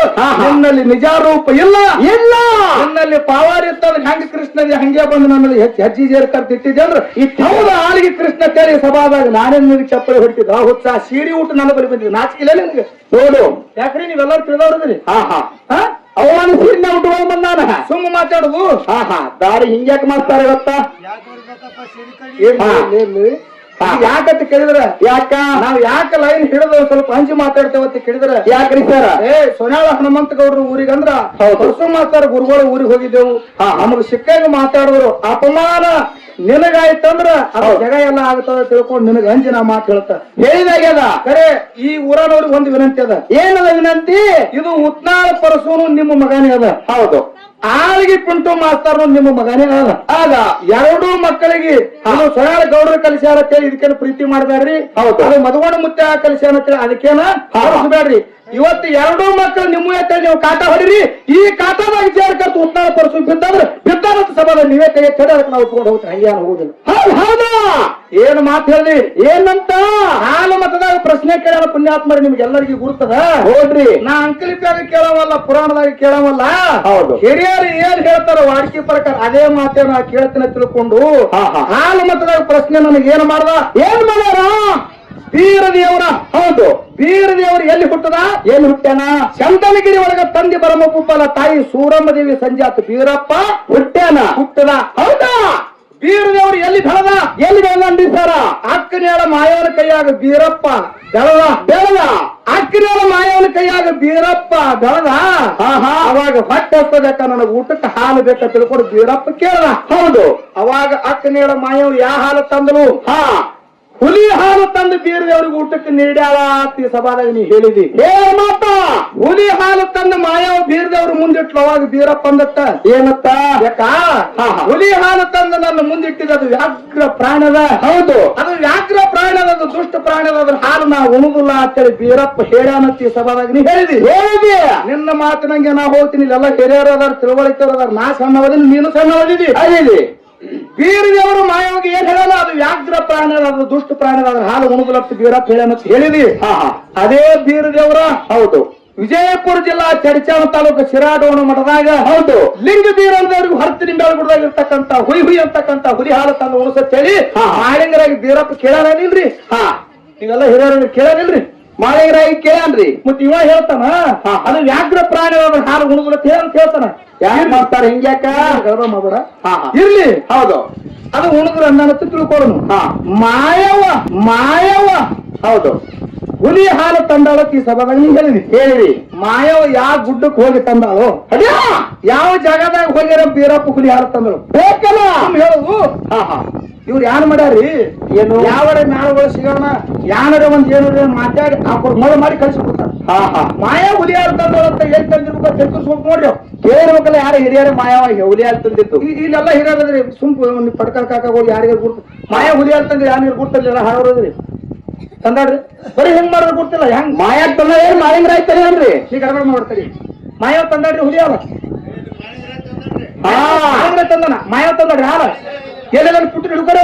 ನಿನ್ನಲ್ಲಿ ನಿಜ ರೂಪ ಇಲ್ಲ, ನಿನ್ನಲ್ಲಿ ಪಾವಾರ ಇತ್ತಂದ್ರೆ ಹೆಂಗ ಕೃಷ್ಣಗೆ ಹಂಗೆ ಬಂದು ನನ್ನಲ್ಲಿ ಹೆಜ್ಜೆ ಜೇರ್ಕಂತ ಇಟ್ಟಿದ್ದೆ ಅಂದ್ರೆ ಇಟ್ಟೌದ ಆಳಿಗೆ ಕೃಷ್ಣ ಕೇಳಿ ಸಭಾದಾಗ ನಾನೇ ನಿನಗೆ ಚಪ್ಪಲಿ ಹೊಡಿತಿದ್ದ. ಹುಚ್ಚ ಸೀಡಿ ಊಟ ನನ್ನ ಬಳಿ ಬಂದಿದ್ದೆ. ನಾಚಿಕಿಲ್ಲ ನಿನಗೆ? ನೋಡು, ಯಾಕ್ರಿ ನೀವೆಲ್ಲರೂ ತಿಳಿದವ್ರದ್ರಿ. ಅವನ ಸೀರಿನ ಉಟ್ಕೊಂಡು ಬಂದಾನ. ಸುಮ್ಮ ಮಾತಾಡುದು. ದಾರಿ ಹಿಂಗ್ಯಾಕೆ ಮಾಡ್ತಾರೆ ಗೊತ್ತಾ? ಯಾಕಂತ ಕೇಳಿದ್ರ, ಯಾಕ ನಾವ್ ಯಾಕ ಲೈನ್ ಹಿಡಿದು ಸ್ವಲ್ಪ ಹಂಚಿ ಮಾತಾಡ್ತೇವತ್ತ ಕೇಳಿದ್ರ, ಯಾಕ್ರಿ ಸರ? ಸೊನ್ಯಾಳ ಹನುಮಂತ ಗೌಡ್ರ ಊರಿಗಂದ್ರ ಹೊಸ ಮಾತಾಡ ಗುರುಗಳ ಊರಿಗೆ ಹೋಗಿದ್ದೆವು. ನಮಗ್ ಸಿಕ್ಕಾಗ ಮಾತಾಡಿದ್ರು. ಅಪಮಾನ ನಿನಗಾಯ್ತಂದ್ರ ಅದ್ರ ಜಗ ಎಲ್ಲ ಆಗ್ತದ ತಿಳ್ಕೊಂಡು ನಿನಗ ಹಂಚಿ ನಾ ಮಾತು ಹೇಳ್ತ ಹೇಳಿದಾಗ್ಯದ. ಕರೆ ಈ ಊರನವ್ರಿಗೆ ಒಂದು ವಿನಂತಿ ಅದ. ಏನದ ವಿನಂತಿ? ಇದು ಉತ್ನಾಳ ಪರಸೂನು ನಿಮ್ಮ ಮಗನೇ ಅದ. ಹೌದು, ಆಳಿಗೆ ಪಿಂಟು ಮಾಸ್ತರ್ ನಿಮ್ಮ ಮಗನೇ ಅದ. ಆಗ ಎರಡೂ ಮಕ್ಕಳಿಗೆ ಸೊಳ್ಯಾಳ ಗೌಡ್ರ ಕಲಿಸ್ಯಾರ ಅಂತೇಳಿ ಇದಕ್ಕೇನು ಪ್ರೀತಿ ಮಾಡ್ಬೇಡ್ರಿ. ಹೌದು, ಅದು ಮಧುಗೊಂಡ ಮುತ್ತ ಕಲಿಸ್ಯಾರ ಅಂತೇಳಿ ಅದಕ್ಕೇನ ಕಲಿಸ್ಬೇಡ್ರಿ. ಇವತ್ತು ಎರಡೂ ಮಕ್ಕಳು ನಿಮ್ಮ ನೀವು ಕಾಟ ಹೊಡಿರಿ. ಈ ಕಾಟದಾಗ ಸೇರ್ಕಂತ ಉತ್ನಾಳ ಪರಸು ಬಿದ್ದಾದ್ರೆ ಬಿದ್ದಾರಂತ ಸಭಾದ ನೀವೇ ಕೈ ಎತ್ತಿ ಅದಕ್ಕೆ ನಾವು ತಗೊಂಡು ಹೋಗ್ತೀವಿ. ಹಂಗೆ ಹೋಗುದಿಲ್ಲ. ಹೌದಾ? ಏನು ಮಾತು ಹೇಳಿ? ಏನಂತ? ನಾನು ಮತದಾಗ ಪ್ರಶ್ನೆ ಕೇಳೋ ಪುಣ್ಯಾತ್ಮರಿ ನಿಮ್ಗೆಲ್ಲರಿಗೂ ಗುರ್ತದ. ಹೋದ್ರಿ, ನಾ ಅಂಕಲಿಪಿಯಾಗ ಕೇಳವಲ್ಲ, ಪುರಾಣದಾಗ ಕೇಳವಲ್ಲ. ಹೌದು, ಹಿರಿಯರು ಏನ್ ಹೇಳ್ತಾರ ವಾಡಿಕೆ ಪ್ರಕಾರ ಅದೇ ಮಾತೇ ನಾ ಕೇಳ್ತೀನಿ ತಿಳ್ಕೊಂಡು ಹಾಲು ಮತದಾಗ ಪ್ರಶ್ನೆ ನನಗೆ ಏನ್ ಮಾಡ್ದ? ಏನ್ ಮಾಡ್ಯಾರ? ಬೀರ ದೇವರ. ಹೌದು, ಬೀರ ದೇವರು ಎಲ್ಲಿ ಹುಟ್ಟದ? ಎಲ್ಲಿ ಹುಟ್ಟ್ಯಾನ? ಚಂದನಗಿರಿ ಒಳಗ ತಂದೆ ಬರಮಪ್ಪನ ತಾಯಿ ಸೂರಮ್ಮ ದೇವಿ ಸಂಜಾತ ಬೀರಪ್ಪ ಹುಟ್ಟದ. ಹೌದಾ? ಬೀರ ದೇವರು ಎಲ್ಲಿ ಬೆಳೆದ? ಎಲ್ಲಿ ಬೆಳೆದ್ರಿ ಸರ? ಅಕ್ಕನೇಳ ಮಾಯವನ ಕೈಯಾಗ ಬೀರಪ್ಪ ಬೆಳೆದ. ಅಕ್ಕನೇಳ ಮಾಯವನ ಕೈಯಾಗ ಬೀರಪ್ಪ ಬೆಳೆದ. ಅವಾಗ ಹೊಟ್ಟೆ ಹಸ್ತಬೇಕ, ನನಗೆ ಊಟಕ್ಕೆ ಹಾಲು ಬೇಕ ತಿಳ್ಕೊಂಡು ಬೀರಪ್ಪ ಕೇಳ್ದ. ಹೌದು, ಅವಾಗ ಅಕ್ಕನೇಳ ಮಾಯವ್ ಯಾವ ಹಾಲು ತಂದಳು? ಹುಲಿ ಹಾಲು ತಂದು ಬೀರ ದೇವ್ರಿಗೆ ಊಟಕ್ಕೆ ನೀಡ್ಯಾಳ ಈ ಸಭಾದಾಗ ನೀ ಹೇಳಿದಿ. ಮಾತ ಹುಲಿ ಹಾಲು ತಂದು ಮಾಯವ ಬೀರ ದೇವ್ರ ಮುಂದಿಟ್ಲು. ಅವಾಗ ಬೀರಪ್ಪ ಅಂದತ್ತ ಏನತ್ತ? ಯಾಕಾ ಹುಲಿ ಹಾಲು ತಂದು ನನ್ನ ಮುಂದಿಟ್ಟಿದ ಅದು ವ್ಯಾಘ್ರ ಪ್ರಾಣದ. ಹೌದು, ಅದು ವ್ಯಾಘ್ರ ಪ್ರಾಣದ, ದುಷ್ಟ ಪ್ರಾಣಿ ಅದ್ರ ಹಾಲು ನಾ ಉಣುದಿಲ್ಲ ಅಂತೇಳಿ ಬೀರಪ್ಪ ಹೇಳ್ಯಾನತ್ತಿ ಸಭಾದಾಗ ನೀ ಹೇಳಿದಿ ನಿನ್ನ ಮಾತಿನಂಗೆ ನಾ ಹೋಗ್ತೀನಿ ಇಲ್ಲೆಲ್ಲ ಹಿರಿಯರು ಅದಾರ ತಿಳುವಳಿಕೆಯವರು ಅದಾರ ನಾ ಸಣ್ಣವದಿನಿ ನೀನು ಸಣ್ಣವದಿದಿ ಅದಿದಿ ಬೀರದೇವರು ಮಾಯವಾಗಿ ಏನ್ ಹೇಳಲ್ಲ ಅದು ವ್ಯಾಘ್ರ ಪ್ರಾಣಿ ಅದು ದುಷ್ಟ ಪ್ರಾಣಿ ಅದ್ರ ಹಾಲು ಉಣುದಿಲ್ಲ ಅಂತ ಬೀರಪ್ಪ ಹೇಳ್ಯಾನತ್ ಹೇಳಿದಿ ಅದೇ ಬೀರದೇವರ ಹೌದು ವಿಜಯಪುರ ಜಿಲ್ಲಾ ಚಡಚಾಣ ತಾಲೂಕು ಶಿರಾಡೋಣ ಮಠದಾಗ ಹೌದು ಲಿಂಗ ಬೀರದೇವ್ರಿಗೆ ಹೊರತು ನಿಂಬೆಳಗುಡದಾಗ ಇರ್ತಕ್ಕಂತ ಹುಯ್ ಹುಯ್ ಅಂತಕ್ಕಂತ ಹುಲಿ ಹಾಲು ತಂದು ಉಣಸತ್ ಹೇಳಿ ಮಾಳಿಂಗರಾಗಿ ಬೀರಪ್ಪ ಕೇಳಾನಿಲ್ರಿ ನೀವೆಲ್ಲ ಹಿರಿಯರ ಕೇಳಾನಿಲ್ರಿ ಮಾಳಿಂಗರಾಗಿ ಕೇಳಾನ್ರಿ ಮತ್ ಇವ ಹೇಳ್ತಾನ ಅದು ವ್ಯಾಘ್ರ ಪ್ರಾಣಿ ಹಾಲು ಉಣುದಿಲ್ಲ ಅಂತ ಹೇಳ್ತಾನ ಯಾರು ಮಾಡ್ತಾರ ಹಿಂಗ್ಯಾಕ ಗೌರವ ಮಾಡಬೇಡ ಇರ್ಲಿ ಹೌದು ಅದು ಉಣುದ್ರ ಅನ್ನತ್ತ ತಿಳ್ಕೊಳ್ಳೋನು ಮಾಯವ ಹೌದು ಹುಲಿ ಹಾಲು ತಂದಾಳತ್ ಈ ಸಭಾದಾಗ ನೀ ಹೇಳಿದಿ ಮಾಯವ ಯಾವ ಗುಡ್ಡಕ್ಕೆ ಹೋಗಿ ತಂದಾಳು ಯಾವ ಜಾಗದಾಗ ಹೋಗ್ಯಾರ ಬೀರಪ್ಪ ಹುಲಿ ಹಾಲು ತಂದಳು ಬೇಕಲ್ಲ ಹೇಳುದು ಇವ್ರು ಯಾರು ಮಾಡ್ಯಾರಿ ಏನು ಯಾವರ ಮ್ಯಾಳಗಳು ಸಿಗೋಣ ಯಾನರ ಒಂದ್ ಏನಾರ ಮಾತಾಡಿ ಅವ್ರು ಮೊಳ ಮಾಡಿ ಕಳಿಸ್ಬಿಡ್ತಾರ ಮಾಯಾ ಹುಲಿ ಹಾಲು ತಂದಳು ಅಂತ ಏನ್ ತಂದಿರ್ಬೇಕು ತಿಳ್ಕೊಸ್ಬೇಕು ನೋಡ್ರಿ ಕೇಳಿರ್ಬೇಕಲ್ಲ ಯಾರು ಹಿರಿಯರ ಮಾಯವ ಹುಲಿ ಹಾಲು ತಂದಿತ್ತು ಇಲ್ಲೆಲ್ಲ ಹಿರಿಯರದ್ರಿ ಸುಂಪು ಪಡ್ಕಲ್ ಕಾಕಾಗಳು ಯಾರಿಗೆ ಗುರ್ತು ಮಾಯಾ ಹುಲಿ ಹಾಲು ತಂದ್ರೆ ಯಾರು ಗುರ್ತಲ್ಲ ಹಾರೋದ್ರಿ ತಂದಾಡ್ರಿ ಬರೀ ಹೆಂಗ್ ಮಾಡೋದು ಗೊತ್ತಿಲ್ಲ ಹೆಂಗ್ ಮಾಯಾಕ್ ತಂದ ಏನ್ ಮಾಳಿಂಗ್ರ ಆಯ್ತಾರೆ ಏನ್ರಿ ಈಗ ಗಡಬಡ ಮಾಡ್ತೀರಿ ಮಾಯಾವ್ ತಂದಾಡ್ರಿ ಹುಲಿ ಹಾಲ ತಂದನ ಮಾಯಾವ್ ತಂದಾಡ್ರಿ ಹಾಲ ಎಲ್ಲೆಲ್ಲ ಪುಟ್ಟು ಹಿಡ್ಕೊರ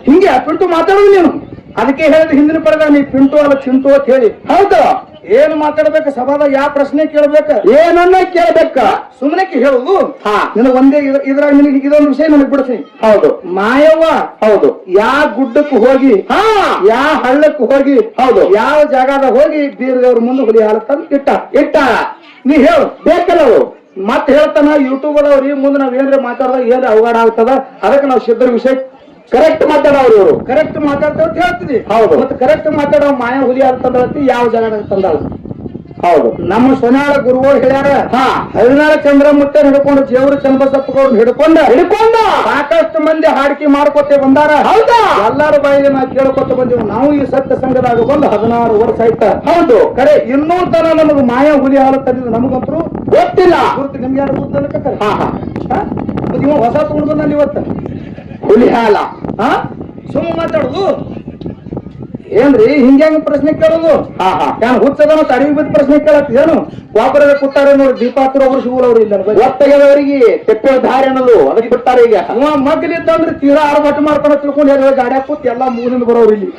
ಹಿಂಗೆ ಪಿಂಟು ಮಾತಾಡೋದು ನೀನು ಅದಕ್ಕೆ ಹೇಳಿದ್ರೆ ಹಿಂದಿನ ಪಡೆದ ನೀ ಪಿಂಟು ಅಲ್ಲ ಚಿಂಟು ಅಂತ ಹೇಳಿ ಹೌದು ಏನು ಮಾತಾಡ್ಬೇಕು ಸಭಾದಾಗ ಯಾವ ಪ್ರಶ್ನೆ ಕೇಳ್ಬೇಕ ಏನನ್ನ ಕೇಳ್ಬೇಕ ಸುಮ್ಮನೆ ಹೇಳುದು ನಿನಗೆ ಒಂದೇ ಇದ್ರಾಗ ನಿನಗೆ ಇದೊಂದು ವಿಷಯ ನನಗೆ ಬಿಡಿಸ್ತೀನಿ ಹೌದು ಮಾಯವ್ವ ಹೌದು ಯಾವ ಗುಡ್ಡಕ್ಕೆ ಹೋಗಿ ಯಾವ ಹಳ್ಳಕ್ಕೆ ಹೋಗಿ ಹೌದು ಯಾವ ಜಾಗದಾಗ ಹೋಗಿ ಬೀರದೇವ್ರ ಮುಂದೆ ಹುಲಿ ಹಾಲು ತಂದು ಇಟ್ಟ ನೀ ಹೇಳು ಬೇಕಲ್ಲ ಮತ್ತೆ ಹೇಳ್ತಾನ ಯೂಟ್ಯೂಬ್ ಅದಾವ್ರಿ ಮುಂದೆ ನಾವ್ ಏನ್ರ ಮಾತಾಡಿದಾಗ ಏನ್ರ ಅವಘಡ ಆಗ್ತದ ಅದಕ್ಕೆ ನಾವು ಸಿದ್ಧರ ವಿಷಯ ಕರೆಕ್ಟ್ ಮಾತಾಡೋರು ಇವರು ಕರೆಕ್ಟ್ ಮಾತಾಡ್ತೇವೆ ಅಂತ ಹೇಳ್ತೀವಿ ಹೌದು ಮತ್ತೆ ಕರೆಕ್ಟ್ ಮಾತಾಡೋ ಮಾಯಾ ಹುಲಿ ಹಾಲು ತಂದಳತಿ ಯಾವ ಜಾಗದಾಗ ತಂದಾಳ ಹೌದು ನಮ್ಮ ಸೊನಾಳ ಗುರುಗಳು ಹೇಳ್ಯಾರ ಹರಿನಾಳ ಚಂದ್ರಮುತ್ತ ಹಿಡ್ಕೊಂಡು ಜೇವ್ರ ಚನ್ನಬಸಪ್ಪಗೌಡ್ ಹಿಡ್ಕೊಂಡ ಸಾಕಷ್ಟು ಮಂದಿ ಹಾಡಿಕೆ ಮಾಡ್ಕೊತೇ ಬಂದಾರ ಹೌದಾ ಎಲ್ಲಾರ ಬಾಯಿಗೆ ನಾ ಕೇಳ್ಕೊತ ಬಂದೇವು ನಾವು ಈ ಸತ್ಯ ಸಂಘದಾಗ ಬಂದು 16 ವರ್ಷ ಆಯ್ತ ಹೌದು ಕರೆ ಇನ್ನೂ ತನ ನಮಗ್ ಮಾಯಾ ಹುಲಿ ಹಾಲು ತಂದಿದ್ದು ನಮಗಂತೂ ಗೊತ್ತಿಲ್ಲ ಗುರುತು ನಿಮ್ಗೆ ಯಾರು ಗೊತ್ತಲ್ಲ ಇವ ಹೊಸ ತಗೊಂಡು ಬಂದಲ್ಲಿ ಇವತ್ತ ಹುಲಿ ಹಾಲ ಸುಮ್ಮ ಮಾತಾಡುದು ಏನ್ರಿ ಹಿಂಗ್ಯಾಂಗ ಪ್ರಶ್ನೆ ಕೇಳೋದು ನಾನು ಹುಚ್ಚದನ ಅಡಿಗೆ ಬಿದ್ದ ಪ್ರಶ್ನೆ ಕೇಳತ್ತೇನು ವಾಪರದ ಕೂತಾರೆ ನೋಡಿ ದೀಪ ಹತ್ತಿರ ಒಬ್ರು ಶಿವರವ್ರು ಇಲ್ಲ ಒತ್ತಗೆದವರಿಗೆ ತೆಪ್ಪೆ ದಾರಿ ಅನ್ನೋದು ಅದಕ್ಕೆ ಬಿಡ್ತಾರೆ ಈಗ ಮಗ್ಲಿದ್ದಂದ್ರೆ ತೀರಾ ಆರ್ಭಟ ಮಾಡ್ತಾರ ತಿಳ್ಕೊಂಡು ಹೇಳಿ ಗಾಡಿ ಕೂತ್ ಎಲ್ಲಾ ಮೂರಿಂದ ಬರೋರು ಇಲ್ಲಿ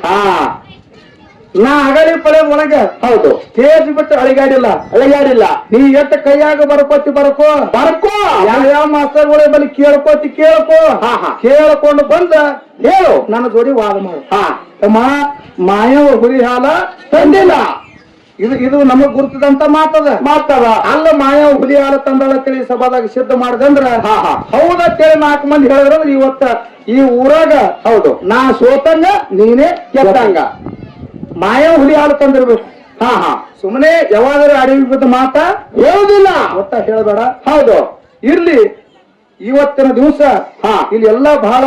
ನಾ ಅಗಲಿ ಪಳೆ ಒಳಗ ಹೌದು ಸ್ಟೇಜ್ ಬಿಟ್ಟು ಅಳಿಗಾಡಿಲ್ಲ ನೀ ಎತ್ತ ಕೈಯಾಗ ಬರ್ಕೋ ಯಾವ ಮಾಸ್ತರ್ಗಳೇ ಬಲ್ಲಿ ಕೇಳ್ಕೊಂಡು ಬಂದ ಹೇಳು ನನ್ನ ಜೋಡಿ ವಾದ ಮಾಡು ಮಾಯವ ಹುಲಿ ಹಾಲ ತಂದಿಲ್ಲ ಇದು ನಮಗ್ ಗುರ್ತದಂತ ಮಾತದ ಅಲ್ಲ ಮಾಯವ ಹುಲಿ ಹಾಲ ತಂದಳ ತಿಳಿ ಸಭಾದಾಗ ಸಿದ್ಧ ಮಾಡ್ದಂದ್ರ ಹೌದತ್ತೇಳಿ 4 ಮಂದಿ ಹೇಳಿದ್ರ ಇವತ್ತ ಈ ಊರಾಗ ಹೌದು ನಾ ಸೋತಂಗ ನೀನೇ ಗೆದ್ದಂಗ ಮಾಯವ ಹುಲಿ ಹಾಲು ತಂದಿರ್ಬೇಕು ಸುಮ್ಮನೆ ಯಾವಾಗಾದ್ರೂ ಅಡಿಗೆ ಬಿದ್ದ ಮಾತ ಹೇಳುದಿಲ್ಲ ಒಟ್ಟ ಹೇಳಬೇಡ ಹೌದು ಇರ್ಲಿ ಇವತ್ತಿನ ದಿವಸ ಇಲ್ಲಿ ಎಲ್ಲಾ ಬಹಳ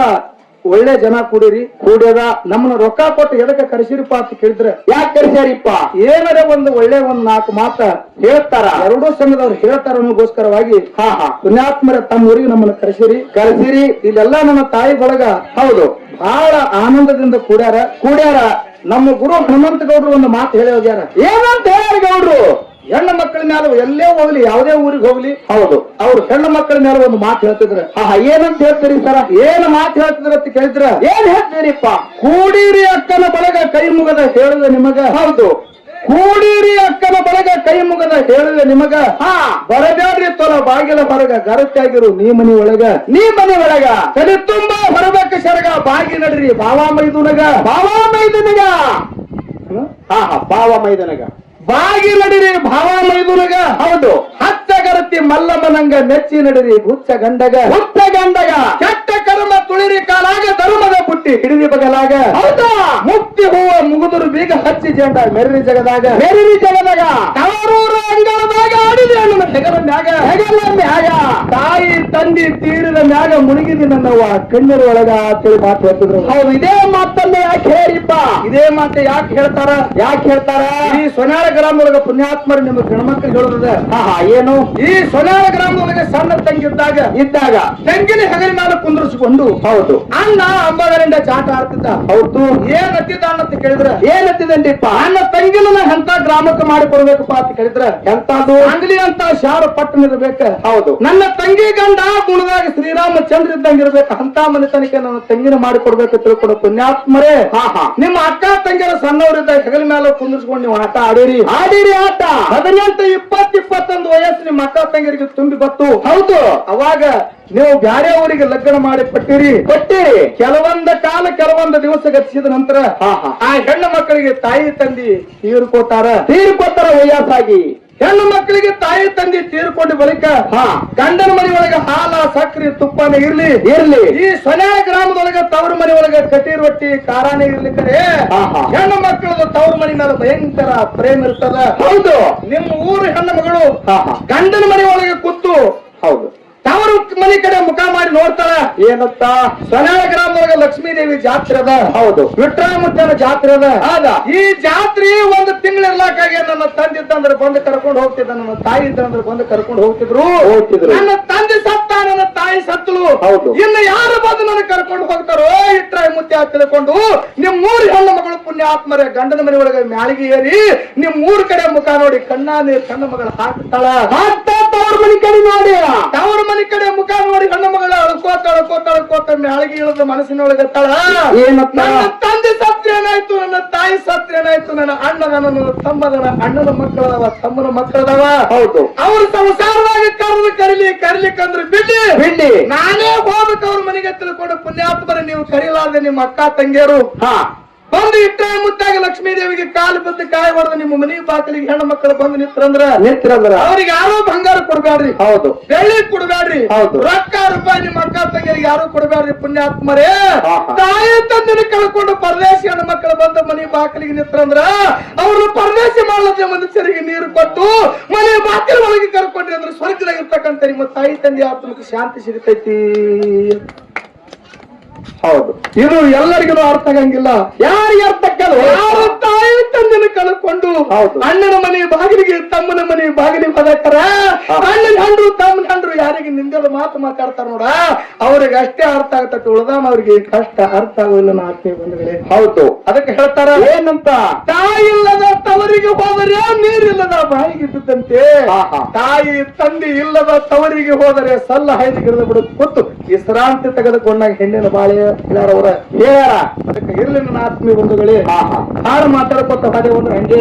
ಒಳ್ಳೆ ಜನ ಕೂಡ್ಯದ ನಮ್ಮನ್ನ ರೊಕ್ಕ ಕೊಟ್ಟು ಎದಕ್ಕೆ ಕರೆಸಿರಿಪ್ಪ ಅಂತ ಕೇಳಿದ್ರೆ ಯಾಕೆ ಕರೆಸ್ಯಾರಿಪ್ಪ ಏನಾರ ಒಂದು 4 ಮಾತ ಹೇಳ್ತಾರ ಎರಡೂ ಸಂಘದವ್ರು ಹೇಳ್ತಾರ ಅನ್ನೋಗೋಸ್ಕರವಾಗಿ ಪುಣ್ಯಾತ್ಮರ ತಮ್ಮ ಊರಿಗೆ ನಮ್ಮನ್ನ ಕರೆಸಿರಿ ಇಲ್ಲೆಲ್ಲಾ ನನ್ನ ತಾಯಿ ಬಳಗ ಹೌದು ಬಹಳ ಆನಂದದಿಂದ ಕೂಡ್ಯಾರ ನಮ್ಮ ಗುರು ಹನುಮಂತ ಗೌಡ್ರು ಒಂದು ಮಾತು ಹೇಳಿ ಹೋಗ್ಯಾರ ಏನಂತ ಹೇಳ್ಯಾರ ಗೌಡ್ರು ಹೆಣ್ಣು ಮಕ್ಕಳ ಮೇಲೆ ಎಲ್ಲೇ ಹೋಗ್ಲಿ ಯಾವುದೇ ಊರಿಗೆ ಹೋಗ್ಲಿ ಹೌದು ಅವ್ರು ಹೆಣ್ಣು ಮಕ್ಕಳ ಮೇಲೆ ಒಂದು ಮಾತು ಹೇಳ್ತಿದ್ರ ಏನಂತ ಹೇಳ್ತೀರಿ ಸರ ಏನ್ ಮಾತು ಹೇಳ್ತಿದ್ರ ಅಂತ ಕೇಳಿದ್ರ ಏನ್ ಹೇಳ್ತೀರಿಪ್ಪ ಕೂಡಿರಿ ಅಕ್ಕನ ಬಳಗ ಕೈ ಮುಗದ ಹೇಳುದ ನಿಮಗ ಹೌದು ಕೂಡಿರಿ ಅಕ್ಕನ ಬಳಗ ಕೈ ಮುಗದ ಹೇಳುದ ನಿಮಗ ಬರಬ್ಯಾಡ್ರಿ ತೊಲ ಬಾಗಿಲ ಹೊರಗ ಗರತ್ತಾಗಿರು ನೀ ಮನಿ ಒಳಗ ತಲೆ ತುಂಬಾ ಹೊರಬೇಕ ಸರಗ ಬಾಗಿ ನಡ್ರಿ ಬಾವ ಮೈದುನಗ ಬಾಗಿ ನಡಿರಿ ಭಾವ ಮೈದುನಗ ಹೌದು ಹಚ್ಚ ಗರತಿ ಮಲ್ಲಮ್ಮನಂಗ ನೆಚ್ಚಿ ನಡಿರಿ ಹುಚ್ಚ ಗಂಡಗ ಕೆಟ್ಟ ಕರ್ಮ ತುಳಿರಿ ಕಾಲಾಗ ಧರ್ಮದ ಬುಟ್ಟಿ ಹಿಡಿದಿ ಬಗಲಾಗ ಹೌದಾ ಮುಕ್ತಿ ಹೂವ ಮುಗುದರು ಬೀಗ ಹಚ್ಚಿ ಜಂಡ ಮೆರರಿ ಜಗದಾಗ ತವರೂರ ಅಂಗಳದಾಗ ಆಡಿದೆ ನನ್ನ ಹೆಗಲ ಮ್ಯಾಗ ತಾಯಿ ತಂದಿ ತೀರಿದ ಮ್ಯಾಗ ಮುಳುಗಿದಿ ನನ್ನವ್ವ ಕಣ್ಣೀರ ಒಳಗ ಅಂತೇಳಿ ಮಾತು ಹೇಳ್ತಿದ್ರು ಹೌದು ಇದೇ ಮಾತನ್ನ ಯಾಕೆ ಹೇಳಿಪ್ಪ ಇದೇ ಮಾತು ಯಾಕೆ ಹೇಳ್ತಾರ ಈ ಸೊನಾಳ ಗ್ರಾಮದೊಳಗ ಪುಣ್ಯಾತ್ಮರು ನಿಮ್ಮ ಗಣಮಕ್ಕಳು ಹೇಳೋದ ಏನು ಈ ಸೊನಾಳ ಗ್ರಾಮದೊಳಗೆ ಸಣ್ಣ ತಂಗಿ ಇದ್ದಾಗ ತಂಗಿನ ಹೆಗಲ ಮೇಲೆ ಕುಂದ್ರಿಸಿಕೊಂಡು ಹೌದು ಅಣ್ಣ ಅಂಬಗರಿಂದ ಗಂಡ ಚಾಟ ಆಡ್ತಿದ್ದ. ಹೌದು. ಏನ್ ಹತ್ತಿದ್ದ ಅಂತ ಕೇಳಿದ್ರ ಏನತ್ತಿದಂಡಿಪ್ಪ? ನನ್ನ ತಂಗಿನ ಎಂತ ಗ್ರಾಮಕ್ಕೆ ಮಾಡಿ ಕೊಡ್ಬೇಕಪ್ಪ ಅಂತ ಕೇಳಿದ್ರ ಎಂತದು? ಅಂಗಲಿ ಅಂತ ಶಾರ ಪಟ್ಟಣ ಇರ್ಬೇಕ. ಹೌದು. ನನ್ನ ತಂಗಿ ಗಂಡ ಗುಣದಾಗ ಶ್ರೀರಾಮಚಂದ್ರ ಇದ್ದಂಗ ಇರ್ಬೇಕು. ಅಂತ ಮನೆತನಕ್ಕೆ ನನ್ನ ತಂಗಿನ ಮಾಡಿ ಕೊಡ್ಬೇಕು ತಿಳ್ಕೊಡು ಪುಣ್ಯಾತ್ಮರೇ. ನಿಮ್ಮ ಅಕ್ಕ ತಂಗಿಯರ ಸಣ್ಣವರಿದ್ದ ಹೆಗಲ ಮೇಲೆ ಕುಂದಿರ್ಸ್ಕೊಂಡು ನೀವು ಆಟ ಆಡಿರಿ ಆಟ 18, 20, 21 ವಯಸ್ಸು ನಿಮ್ಮ ಅಕ್ಕ ತಂಗಿಯರಿಗೆ ತುಂಬಿ ಬತ್ತು. ಹೌದು. ಅವಾಗ ನೀವು ಬ್ಯಾರೆ ಊರಿಗೆ ಲಗ್ನ ಮಾಡಿ ಕೊಟ್ಟಿರಿ. ಕೆಲವೊಂದ ಕಾಲ ಕೆಲವೊಂದು ದಿವಸ ಗತಿಸಿದ ನಂತರ ಆ ಹೆಣ್ಣು ಮಕ್ಕಳಿಗೆ ತಾಯಿ ತಂದಿ ತೀರ್ಕೋತಾರ ವಯಸ್ಸಾಗಿ. ಹೆಣ್ಣು ಮಕ್ಕಳಿಗೆ ತಾಯಿ ತಂದಿ ತೀರ್ಕೊಂಡ ಬಳಿಕ ಗಂಡನ ಮನೆಯೊಳಗೆ ಹಾಲ ಸಕ್ರಿ ತುಪ್ಪನೇ ಇರ್ಲಿ ಈ ಸೊನ್ಯಾ ಗ್ರಾಮದೊಳಗೆ ತವ್ರ ಮನೆಯೊಳಗೆ ಕಟಿ ರೊಟ್ಟಿ ಕಾರಾನೇ ಇರ್ಲಿಕ್ಕರೆ ಹೆಣ್ಣು ಮಕ್ಕಳದು ತವ್ರ ಮನೆ ಮೇಲೆ ಭಯಂಕರ ಪ್ರೇಮ ಇರ್ತದ. ಹೌದು. ನಿಮ್ಮ ಊರು ಹೆಣ್ಣು ಮಗಳು ಗಂಡನ ಮನೆಯೊಳಗೆ ಕೂತು ಹೌದು ತವರು ಮನೆ ಕಡೆ ಮುಖ ಮಾಡಿ ನೋಡ್ತಾಳ. ಏನಂತ? ಸೊನ್ಯಾಳ ಗ್ರಾಮದೊಳಗೆ ಲಕ್ಷ್ಮೀ ದೇವಿ ಜಾತ್ರೆ ಅದ. ಹೌದು. ವಿಠ್ಠಲಮೂರ್ತಿಯನ ಜಾತ್ರೆ ಅದ. ಈ ಜಾತ್ರೆ ಒಂದು ತಿಂಗಳ ಇರ್ಲಾಕಾಗೆ ನನ್ನ ತಂದೆ ಇದ್ದಂದ್ರೆ ಬಂದು ಕರ್ಕೊಂಡು ಹೋಗ್ತಿದ್ದ, ನನ್ನ ತಾಯಿ ಇದ್ದಂದ್ರೆ ಬಂದು ಕರ್ಕೊಂಡು ಹೋಗ್ತಿದ್ರು. ನನ್ನ ತಂದೆ ಸತ್ತ, ನನ್ನ ತಾಯಿ ಸತ್ತಲು. ಹೌದು. ಇನ್ನು ಯಾರು ಬಂದು ನನ್ನ ಕರ್ಕೊಂಡು ಹೋಗ್ತಾರೋ ಇಟ್ರಾಯಿ ಮುತ್ಯ ತಿಳ್ಕೊಂಡು ನಿಮ್ ಮೂರು ಹೆಣ್ಣು ಮಗಳು ಪುಣ್ಯಾತ್ಮರೇ ಗಂಡನ ಮನೆ ಒಳಗೆ ಮ್ಯಾಳಿಗೆ ಏರಿ ನಿಮ್ ಮೂರು ಕಡೆ ಮುಖ ನೋಡಿ ಕಣ್ಣ ಮಗಳು ಹಾಕ್ತಾಳ. ತವ್ರ ಮನೆ ಕಡೆ ನೋಡಿ ತವ್ರ ಮನೆ ಕಡೆ ಮುಖ ನೋಡಿ ಹೆಣ್ಣು ಮಗಳು ಅಳ್ಕೋತ ಮ್ಯಾಳಿಗೆ ಇಳಿದ ಮನಸ್ಸಿನೊಳಗತ್ತಾಳ. ಏನಂತ? ನನ್ನ ತಂದೆ ಸತ್ಯ ಏನಾಯ್ತು, ನನ್ನ ತಾಯಿ ಸತ್ಯ ಏನಾಯ್ತು, ನನ್ನ ಅಣ್ಣನ ನನ್ನ ತಮ್ಮದನ ಅಣ್ಣನ ಮಕ್ಕಳದವ ತಮ್ಮನ ಮಕ್ಕಳದವ. ಹೌದು. ಅವ್ರು ಸಂಸಾರವಾಗಿ ಕರಿಲಿಕ್ಕಂದ್ರೆ ಬಿಡ್ಲಿ ನಾನೇ ಹೋಗ್ಬೇಕು ಅವ್ರ ಮನೆಗೆ ತಿಳ್ಕೊಂಡು ಪುಣ್ಯಾತ್ಮರ ನೀವು ಕರೀಲಾರ್ದೆ ನಿಮ್ಮ ಅಕ್ಕ ತಂಗಿಯರು ಬಂದು ಇಟ್ಟ ಮುತ್ತಾಗಿ ಲಕ್ಷ್ಮೀ ದೇವಿಗೆ ಕಾಲು ಬಿದ್ದು ಕಾಯಿ ಹೊಡೆದು ನಿಮ್ಮ ಮನೆ ಬಾಗಿಲಿಗೆ ಹೆಣ್ಣು ಮಕ್ಕಳು ಬಂದು ನಿಂತ್ರಂದ್ರ ಅವ್ರಿಗೆ ಯಾರು ಬಂಗಾರ ಕೊಡ್ಬೇಡ್ರಿ. ಹೌದು. ಬೆಳ್ಳಿ ಕೊಡ್ಬೇಡ್ರಿ. ಹೌದು. ರೊಕ್ಕ ರೂಪಾಯಿ ನಿಮ್ಮ ಅಕ್ಕ ತಂಗಿಯರಿಗೆ ಯಾರು ಕೊಡ್ಬೇಡ್ರಿ. ಪುಣ್ಯಾತ್ಮರೇ ತಾಯಿ ತಂದಿನ ಕಳ್ಕೊಂಡು ಪರದೇಶಿ ಹೆಣ್ಣು ಮಕ್ಕಳು ಬಂದು ಮನೆ ಬಾಗಿಲಿಗೆ ನಿಂತ್ರಂದ್ರ ಅವ್ರು ಪರದೇಶಿ ಮಾಡಲದೆ ಮನುಷ್ಯರಿಗೆ ನೀರು ಕೊಟ್ಟು ಮನೆ ಬಾಗಿಲ ಒಳಗೆ ಕರ್ಕೊಂಡ್ರಿ ಅಂದ್ರೆ ಸ್ವರ್ಗದಾಗಿರ್ತಕ್ಕಂಥ ನಿಮ್ಮ ತಾಯಿ ತಂದೆ ಆತ್ಮಕ್ಕೆ ಶಾಂತಿ ಸಿಗ್ತೈತಿ. ಹೌದು. ಇದು ಎಲ್ಲರಿಗೂ ಅರ್ಥ ಆಗಂಗಿಲ್ಲ. ಯಾರಿಗೆ ಅರ್ಥ ಆಗಲ್ಲ? ಯಾರು ತಾಯಿ ತಂದೆನ ಕಳ್ಕೊಂಡು ಅಣ್ಣನ ಮನೆ ಬಾಗಿಲಿಗೆ ತಮ್ಮನ ಮನೆ ಬಾಗಿಲಿಗೆ ಹೋದಾಕ್ತಾರ. ಅಣ್ಣನ ಹಂಡ್ರು ತಮ್ಮನ ಹಂಡ್ರು ಯಾರಿಗೆ ನಿಂದೆಲ್ಲ ಮಾತು ಮಾತಾಡ್ತಾರ ನೋಡ ಅವ್ರಿಗೆ ಅಷ್ಟೇ ಅರ್ಥ ಆಗ್ತೈತಿ. ಉಳ್ದಾನ ಅವ್ರಿಗೆ ಕಷ್ಟ ಅರ್ಥ ಆಗೋಲ್ಲ. ಆತ್ಮೀಯ ಬಂಧುಗಳೇ, ಹೌದು. ಅದಕ್ಕೆ ಹೇಳ್ತಾರ ಏನಂತ? ತಾಯಿ ಇಲ್ಲದ ತವರಿಗೆ ಹೋದರೆ ನೀರಿಲ್ಲದ ಬಾಯಿಗೆ ಬಿದ್ದಂತೆ, ತಾಯಿ ತಂದೆ ಇಲ್ಲದ ತವರಿಗೆ ಹೋದರೆ ಸಲ್ಲ ಹೈದು ಗಿಡದ ಬಿಡು ಕೂತು ವಿಶ್ರಾಂತಿ ತೆಗೆದುಕೊಂಡಾಗ ಹೆಣ್ಣಿನ ಬಾಳೆ ಅವರ ಹೇಳ. ಅದಕ್ಕೆ ಇರ್ಲಿ ನನ್ನ ಆತ್ಮೀಯ ಬಂಧುಗಳೇ, ಹಾಡು ಮಾತಾಡ್ಕೊತ ಹಾಗೆ ಒಂದು ಹಂಗೆ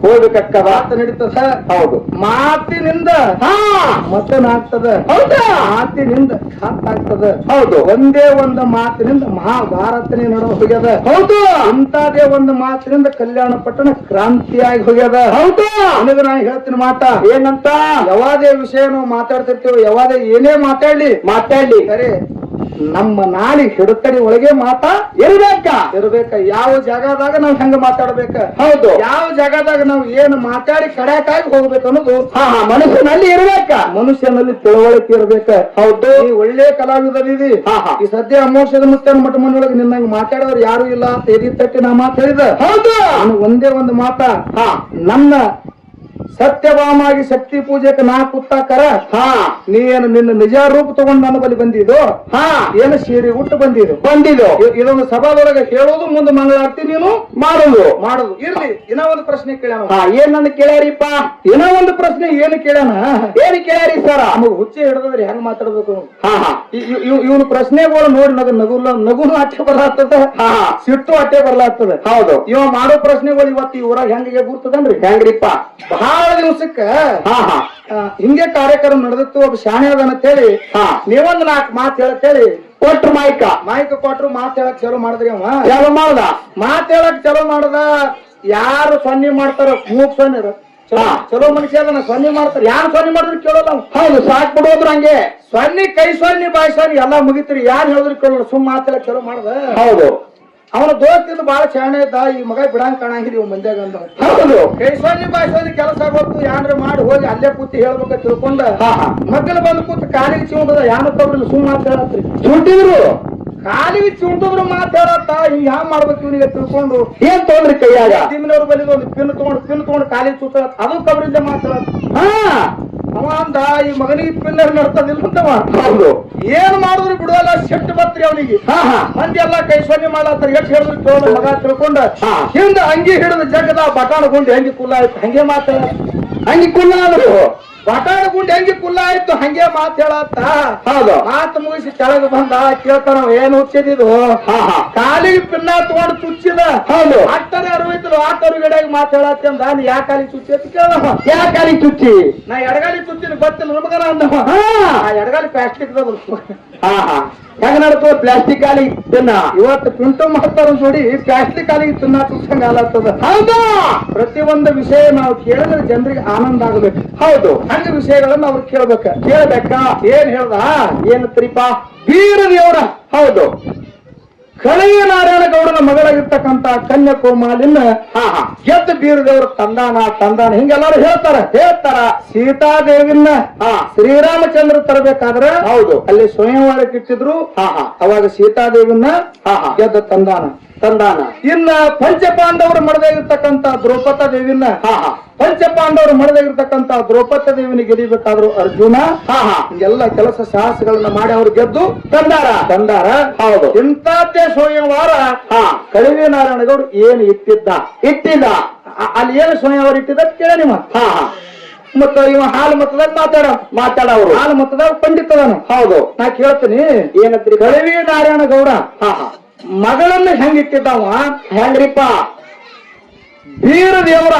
ಹೋಗ್ಬೇಕಕ್ಕ ಮಾತು ನಡೀತದ. ಹೌದು. ಮಾತಿನಿಂದ ಮತನಾಗ್ತದ. ಹೌದಾ? ಮಾತಿನಿಂದ ಆಗ್ತದ. ಹೌದು. ಒಂದೇ ಒಂದು ಮಾತಿನಿಂದ ಮಹಾಭಾರತನೇ ನಡ ಹೋಗ್ಯದ. ಹೌದು. ಅಂತದೇ ಒಂದು ಮಾತಿನಿಂದ ಕಲ್ಯಾಣ ಪಟ್ಟಣ ಕ್ರಾಂತಿಯಾಗಿ ಹೋಗ್ಯದ. ಹೌದು. ನನಗೆ ನಾನು ಹೇಳ್ತೀನಿ ಮಾತ ಏನಂತ? ಯಾವಾದೇ ವಿಷಯ ನಾವು ಮಾತಾಡ್ತಿರ್ತೀವಿ, ಯಾವಾದೇ ಏನೇ ಮಾತಾಡ್ಲಿ ಸರಿ ನಮ್ಮ ನಾಡಿ ಹಿಡುತ್ತಡಿ ಒಳಗೆ ಮಾತಾ ಇರ್ಬೇಕ. ಯಾವ ಜಾಗದಾಗ ನಾವ್ ಹೆಂಗ ಮಾತಾಡ್ಬೇಕ. ಹೌದು. ಯಾವ ಜಾಗದಾಗ ನಾವ್ ಏನ್ ಮಾತಾಡಿ ಕಡ್ಯಾಕಾಗಿ ಹೋಗ್ಬೇಕು ಅನ್ನೋದು ಮನುಷ್ಯನಲ್ಲಿ ಇರ್ಬೇಕ. ಮನುಷ್ಯನಲ್ಲಿ ತಿಳುವಳಿಕೆ ಇರ್ಬೇಕ. ಹೌದು. ಈ ಒಳ್ಳೆ ಕಲಾವಿದರಿದಿ. ಈ ಸದ್ಯ ಅಮೋಕ್ಷದ ಮುತ್ತನ ಮಠ ಮನೆಯೊಳಗೆ ನಿನ್ನಂಗ ಮಾತಾಡೋರು ಯಾರು ಇಲ್ಲ ಅಂತ ಎದಿ ತಟ್ಟಿ ನಾ ಮಾತು ಹೇಳಿದ. ಹೌದು. ಒಂದೇ ಒಂದು ಮಾತ, ನನ್ನ ಸತ್ಯಭಾಮಾಗಿ ಶಕ್ತಿ ಪೂಜೆಗೆ ನಾ ಕುತ್ತಾಕರ ನೀನು ನಿನ್ನ ನಿಜ ರೂಪ ತಗೊಂಡು ನನ್ನ ಬಳಿ ಬಂದಿದ್ದು. ಏನು ಸೀರೆ ಉಟ್ಟು ಬಂದಿದ್ದು ಇದೊಂದು ಸಭಾದೊಳಗೆ ಹೇಳೋದು, ಮುಂದೆ ಮಂಗಳಾರತಿ ನೀನು ಮಾಡೋದು ಇರ್ಲಿ. ಇನ್ನೋ ಒಂದು ಪ್ರಶ್ನೆ ಕೇಳ್ಯಾನ. ಏನನ್ನ ಕೇಳ್ಯಾರಿಪ್ಪ? ಇನ್ನೋ ಒಂದು ಪ್ರಶ್ನೆ ಏನು ಕೇಳ್ಯಾನ? ಏನು ಕೇಳ್ಯಾರಿ ಸರ್? ನಮಗ್ ಹುಚ್ಚೆ ಹಿಡಿದ್ರೆ ಹೆಂಗ್ ಮಾತಾಡ್ಬೇಕು? ಇವನು ಪ್ರಶ್ನೆಗಳು ನೋಡಿ ನಗುನು ಅಟ್ಟೆ ಬರ್ಲಾಗ್ತದ, ಸಿಟ್ಟು ಅಟ್ಟೆ ಬರ್ಲಾಗ್ತದ. ಹೌದು. ಇವ ಮಾಡೋ ಪ್ರಶ್ನೆಗಳು ಇವತ್ತು ಈ ಊರಾಗ ಹೆಂಗೆ ಗುರ್ತದನ್ರಿ? ಹೆಂಗ್ರಿಪ್ಪ? ಬಹಳ ದಿವಸಕ್ಕ ಹಿಂಗೆ ಕಾರ್ಯಕ್ರಮ ನಡೆದಿತ್ತು. ಒಬ್ಬ ಶಾಣೆ ಅದನ್ನಂತೇಳಿ ನೀವೊಂದು 4 ಮಾತು ಹೇಳತ್ತೇಳಿ ಕೊಟ್ರು ಮಾಯ್ಕ ಕೊಟ್ರು. ಮಾತು ಹೇಳಕ್ ಚಲೋ ಮಾಡಿದ್ರಿ. ಅವ ಚಲೋ ಮಾಡ್ದ. ಮಾತು ಹೇಳಕ್ ಚಲೋ ಮಾಡದ. ಯಾರು ಸೊನ್ನೆ ಮಾಡ್ತಾರ ಮೂಗ್ ಸೊನ್ನೆ ಚಲೋ ಮನುಷ್ಯ ಅದನ್ನ ಸೊನ್ನೆ ಮಾಡ್ತಾರ. ಯಾರು ಸೊನ್ನೆ ಮಾಡಿದ್ರು ಕೇಳೋಲ್ಲ. ಹೌದು. ಸಾಕ್ ಬಿಡೋದ್ರ ಹಂಗೆ ಸೊನ್ನೆ ಕೈ ಸೊನ್ನೆ ಬಾಯಿ ಸೊನ್ನೆ ಎಲ್ಲಾ ಮುಗಿತ್ರಿ. ಯಾರು ಹೇಳಿದ್ರು ಕೇಳೋಲ್ಲ. ಸುಮ್ ಮಾತು ಹೇಳಕ್ ಚಲೋ ಮಾಡ್ದ. ಹೌದು. ಅವನ ದೋಸ್ತಿಂದ ಬಾಳ ಶಾಣೆ ಇದ್ದ. ಈ ಮಗ ಬಿಡಂಗ್ ಕಾಣಂಗಿರಿ ಮಂದ್ಯಾಗ ಅಂದ. ಹೌದು. ಕೈ ಸೊನ್ನೆ ಬಾಯಿ ಸೊನ್ನೆ ಕೆಲಸ ಆಗೋದು ಏನ್ರ ಮಾಡಿ ಹೋಗಿ ಅಲ್ಲೇ ಕೂತಿ ಹೇಳ್ಬೇಕ ತಿಳ್ಕೊಂಡ ಮಗ್ಗಲು ಬಂದು ಕೂತ್ ಕಾಲಿಗೆ ಚಿಂಟದ. ಯಾನ ತವ್ರಿಲ್ಲ ಸುಮ್ ಮಾತು ಹೇಳತ್ರಿ. ಚುಂಟಿದ್ರು ಕಾಲಿಗೆ ಚಿಂಟದ್ರು ಮಾತು ಹೇಳತ್ತ. ಹಿಂಗ ಹ್ಯಾಂಗ ಮಾಡ್ಬೇಕು ಇವನಿಗೆ ತಿಳ್ಕೊಂಡು ಏನ್ ತೊಂದ್ರಿ ಕೈಯಾಗ ದಿಮ್ನವ್ರ ಬಲಿದ ಒಂದು ಪಿನ್ ತಗೊಂಡು ಕಾಲಿಗೆ ಸುತ್ತ ಅದು ಕಬ್ರಿಂದ ಮಾತಾಡತ್ತ. ಅವ ಅಂದ ಈ ಮಗನಿಗೆ ಪಿಲ್ಲರ್ ನಡ್ತದಿಲ್ಲ ಅಂತವ. ಹೌದು. ಏನ್ ಮಾಡಿದ್ರು ಬಿಡುವಲ್ಲ, ಸಿಟ್ಟು ಬತ್ರಿ ಅವನಿಗೆ. ಮಂದಿ ಎಲ್ಲ ಕೈ ಸೊನ್ನೆ ಮಾಡತ್ತಾರ, ಎಷ್ಟು ಹೇಳಿದ್ರು ಕೇಳೋ ಮಗ ತಿಳ್ಕೊಂಡ ಹಿಂದ ಅಂಗಿ ಹಿಡಿದು ಜಗದ ಬಟಾಣ ಗುಂಡಿ ಹೆಂಗಿ ಕುಲ್ಲ ಆಯ್ತು, ಹಂಗೆ ಮಾತಾಡ ಹಂಗೆ ಕುಲ್ಲ ಆದ್ರು. ಬಟಾಣ ಗುಂಡಿ ಹೆಂಗಿ ಕುಲ್ಲ ಆಯ್ತು, ಹಂಗೆ ಮಾತು ಹೇಳತ್ತ. ಹೌದು. ಮಾತು ಮುಗಿಸಿ ಕೆಳಗೆ ಬಂದ, ಕೇಳ್ತಾನ ಏನ್ ಹುಚ್ಚಿದ್ದು, ಕಾಲಿಗೆ ಪಿನ್ನ ತಗೊಂಡು ಚುಚ್ಚಿದ. ಹೌದು. ಆಟರೆ ಅರಿವೈತಲು ಆಟರು ಗಡಿಯಾಗಿ ಮಾತು ಹೇಳತ್ತೆ ಅಂದ. ನೀ ಯಾ ಕಾಲಿಗೆ ಚುಚ್ಚಿ ಅಂತ ಕೇಳವ. ಯಾ ಕಾಲಿಗೆ ಚುಚ್ಚಿ? ನಾ ಎಡಗಾಲಿ ಚುಚ್ಚಿನ ಗೊತ್ತಿಲ್ಲ ನಮಗನ ಅಂದವ. ಆ ಎಡಗಾಲಿ ಪ್ಲಾಸ್ಟಿಕ್ ಹೆಂಗ ನಡ್ತದ ಪ್ಲಾಸ್ಟಿಕ್ ಕಾಲಿ ತಿನ್ನ? ಇವತ್ತು ಪಿಂಟು ಮಾಡ್ತಾರ ನೋಡಿ, ಪ್ಲಾಸ್ಟಿಕ್ ಕಾಲಿಗೆ ತಿನ್ನ ಚುಚ್ಚಂಗ ಆಲತ್ತದ. ಹೌದಾ? ಪ್ರತಿಯೊಂದು ವಿಷಯ ನಾವು ಕೇಳಿದ್ರೆ ಜನರಿಗೆ ಆನಂದ ಆಗಬೇಕು. ಹೌದು. ಹಂಗ ವಿಷಯಗಳನ್ನ ಅವ್ರು ಕೇಳ್ಬೇಕ. ಏನ್ ಹೇಳ್ದ? ಏನತ್ರಿಪ? ಬೀರ ದೇವರ ಹೌದು. ಕಳೆಯ ನಾರಾಯಣ ಗೌಡನ ಮಗಳಾಗಿರ್ತಕ್ಕಂತ ಕನ್ಯಾಕುಮಾರಿನ ಗೆದ್ದ ಬೀರ ದೇವರು ತಂದಾನ ಹಿಂಗೆಲ್ಲಾರು ಹೇಳ್ತಾರ. ಸೀತಾದೇವಿನ ಶ್ರೀರಾಮಚಂದ್ರ ತರಬೇಕಾದ್ರೆ ಹೌದು ಅಲ್ಲಿ ಸ್ವಯಂವರಕ್ಕೆ ಇಟ್ಟಿದ್ರು. ಅವಾಗ ಸೀತಾದೇವಿನ ಗೆದ್ದ ತಂದಾನ. ಇನ್ನ ಪಂಚಪಾಂಡವರು ಮಡದಾಗಿರ್ತಕ್ಕಂತ ದ್ರೌಪದ ದೇವಿನ ಪಂಚಪಾಂಡವರು ಮಡದಾಗಿರ್ತಕ್ಕಂತ ದ್ರೌಪದ ದೇವಿನ ಗೆದಿಬೇಕಾದ್ರು ಅರ್ಜುನ ಎಲ್ಲ ಕೆಲಸ ಸಾಹಸಗಳನ್ನ ಮಾಡಿ ಅವ್ರು ಗೆದ್ದು ತಂದಾರ. ಹೌದು. ಇಂಥದ್ದೇ ಸ್ವಯಂವಾರ ಕಳಿವೆ ನಾರಾಯಣಗೌಡ ಏನು ಇಟ್ಟಿದ್ದ ಅಲ್ಲಿ ಏನು ಸ್ವಯಂವಾರ ಇಟ್ಟಿದ್ದ ಕೇಳ ನಿಮ್ಮ. ಮತ್ತ ಇವ ಹಾಲು ಮತದಾಗ ಮಾತಾಡವರು ಹಾಲು ಮತದಾಗ ಪಂಡಿತದಾನು. ಹೌದು. ನಾ ಕೇಳ್ತೀನಿ ಏನತ್ರಿ? ಕಳಿವೆ ನಾರಾಯಣ ಗೌಡ ಮಗಳನ್ನ ಹೆಂಗಿಟ್ಟಿದ್ದಾವ? ಹೆಂಗ್ರಿಪ್ಪ? ಬೀರ ದೇವರ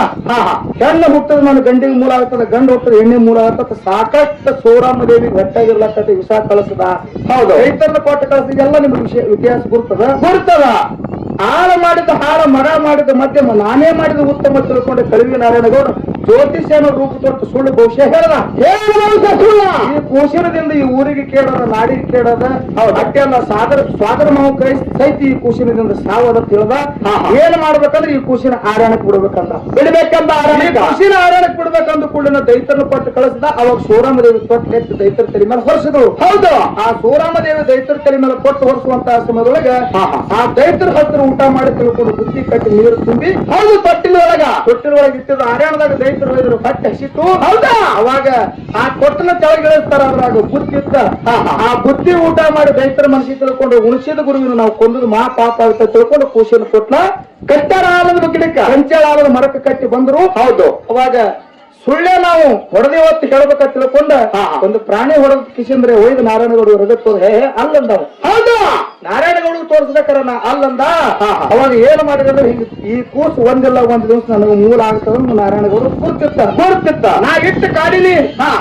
ಹೆಣ್ಣು ಹುಟ್ಟದ ನನ್ನ ಗಂಡಿಗೆ ಮೂಲ ಆಗ್ತದ, ಗಂಡು ಹುಟ್ಟದ ಎಣ್ಣೆ ಮೂಲ ಆಗ್ತದ. ಸಾಕಷ್ಟು ಸೋರಮ್ಮ ದೇವಿಗೆ ಗಟ್ಟಾಗಿರ್ಲಕ್ಕ ವಿಷ ಕಳಿಸದ. ಹೌದು. ರೈತರನ್ನ ಕೊಟ್ಟ ಕಳಿಸಿದ ಎಲ್ಲ ನಿಮ್ಗೆ ಇತಿಹಾಸ ಗುರ್ತದ. ಹಾಳ ಮರ ಮಾಡಿದ ಮಧ್ಯಮ ನಾನೇ ಮಾಡಿದ ಉತ್ತಮ ತಿಳ್ಕೊಂಡೆ ಕಳಿವಿ ನಾರಾಯಣಗೌಡ ಜ್ಯೋತಿಷ್ಯನ ರೂಪ ತೊಟ್ಟು ಸುಳ್ಳು ಭವಿಷ್ಯ ಹೇಳ್ದ. ಈ ಕೂಶಿನದಿಂದ ಈ ಊರಿಗೆ ಕೇಳದ, ನಾಡಿಗೆ ಕೇಳದ, ಅಟ್ಟೆಲ್ಲ ಸ್ವಾದರ ನಾವು ಕೈ ಸಹಿತ ಈ ಕೂಶಿನದಿಂದ ಸಾವದ ತಿಳಿದ. ಏನ್ ಮಾಡ್ಬೇಕಂದ್ರೆ ಈ ಕೂಶಿನ ಆರ್ಯಾಣಕ್ಕೆ ಬಿಡ್ಬೇಕಂತ ಕೂಶಿನ ಆರ್ಯಾಣಕ್ಕೆ ಬಿಡ್ಬೇಕಂದ ಕೂಡಲಿನ ದೈತರನ್ನು ಕೊಟ್ಟು ಕಳಿಸಿದ. ಅವಾಗ ಸೋರಾಮ ದೇವಿ ತೊಟ್ಟು ಎತ್ತು ದೈತರ ತಲೆ ಮೇಲೆ ಹೊರಿಸಿದ್ರು. ಹೌದು. ಆ ಸೋರಾಮ ದೇವಿ ದೈತರ ತಲೆ ಮೇಲೆ ಕೊಟ್ಟು ಹೊರಿಸುವಂತ ಸಮಯದೊಳಗೆ ಆ ದೈತರ ಹತ್ರ ಊಟ ಮಾಡಿ ತಿಳ್ಕೊಂಡು ಬುದ್ಧಿ ಕಟ್ಟಿ ನೀರು ತುಂಬಿ ಹೌದು ತೊಟ್ಟಿನೊಳಗೆ ಇಟ್ಟಿದ್ರು. ಆರ್ಯಾಣದಾಗ ದೈತರು ಹೋದ್ರು, ಕಟ್ಟಿ ಹಸಿತು. ಹೌದಾ? ಅವಾಗ ಆ ಕೊಟ್ಟನ ತೆಳಗಿಳಿಸ್ತಾರ. ಅದ್ರಾಗ ಬುದ್ಧಿ ಇತ್ತ. ಆ ಬುದ್ಧಿ ಊಟ ಮಾಡಿ ದೈತರ ಮನಸ್ಸಿಗೆ ತಿಳ್ಕೊಂಡು ಉಣಿಸಿದ ಗುರುವಿನ ನಾವು ಕೊಂದದು ಮಹಾ ಪಾಪ ಆಗುತ್ತೆ ತಿಳ್ಕೊಂಡು ಕೂಸಿನ ಕೊಟ್ಲ ಕಟ್ಟಾರ ಆಲದ ಗಿಡಕ್ಕ ಕಂಚಾಳ ಆಲದ ಮರಕ್ಕೆ ಕಟ್ಟಿ ಬಂದ್ರು. ಹೌದು. ಅವಾಗ ಸುಳ್ಳೆ ನಾವು ಹೊಡೆದೇ ಹೊತ್ತು ಹೇಳ್ಬೇಕ ತಿಳ್ಕೊಂಡ ಒಂದು ಪ್ರಾಣಿ ಹೊಡೆದ ಕಿಶಂದ್ರೆ ಒಯ್ದು ನಾರಾಯಣಗೌಡ ರಗತ್ತೋದು ಅಲ್ಲಂದವ. ಹೌದು. ನಾರಾಯಣಗೌಡ ತೋರಿಸ್ಬೇಕಾರ ಅಲ್ಲಂದ. ಅವಾಗ ಏನು ಮಾಡಿದ್ರೆ ಹಿಂಗ ಈ ಕೂಸು ಒಂದಿಲ್ಲ ಒಂದ್ ದಿವಸ ನನಗೆ ಮೂಲ ಆಗ್ತದ ನಾರಾಯಣಗೌಡ ಕೂರ್ತಿತ್ತ. ನಾ ಇಟ್ಟು ಕಾಡಿಲಿ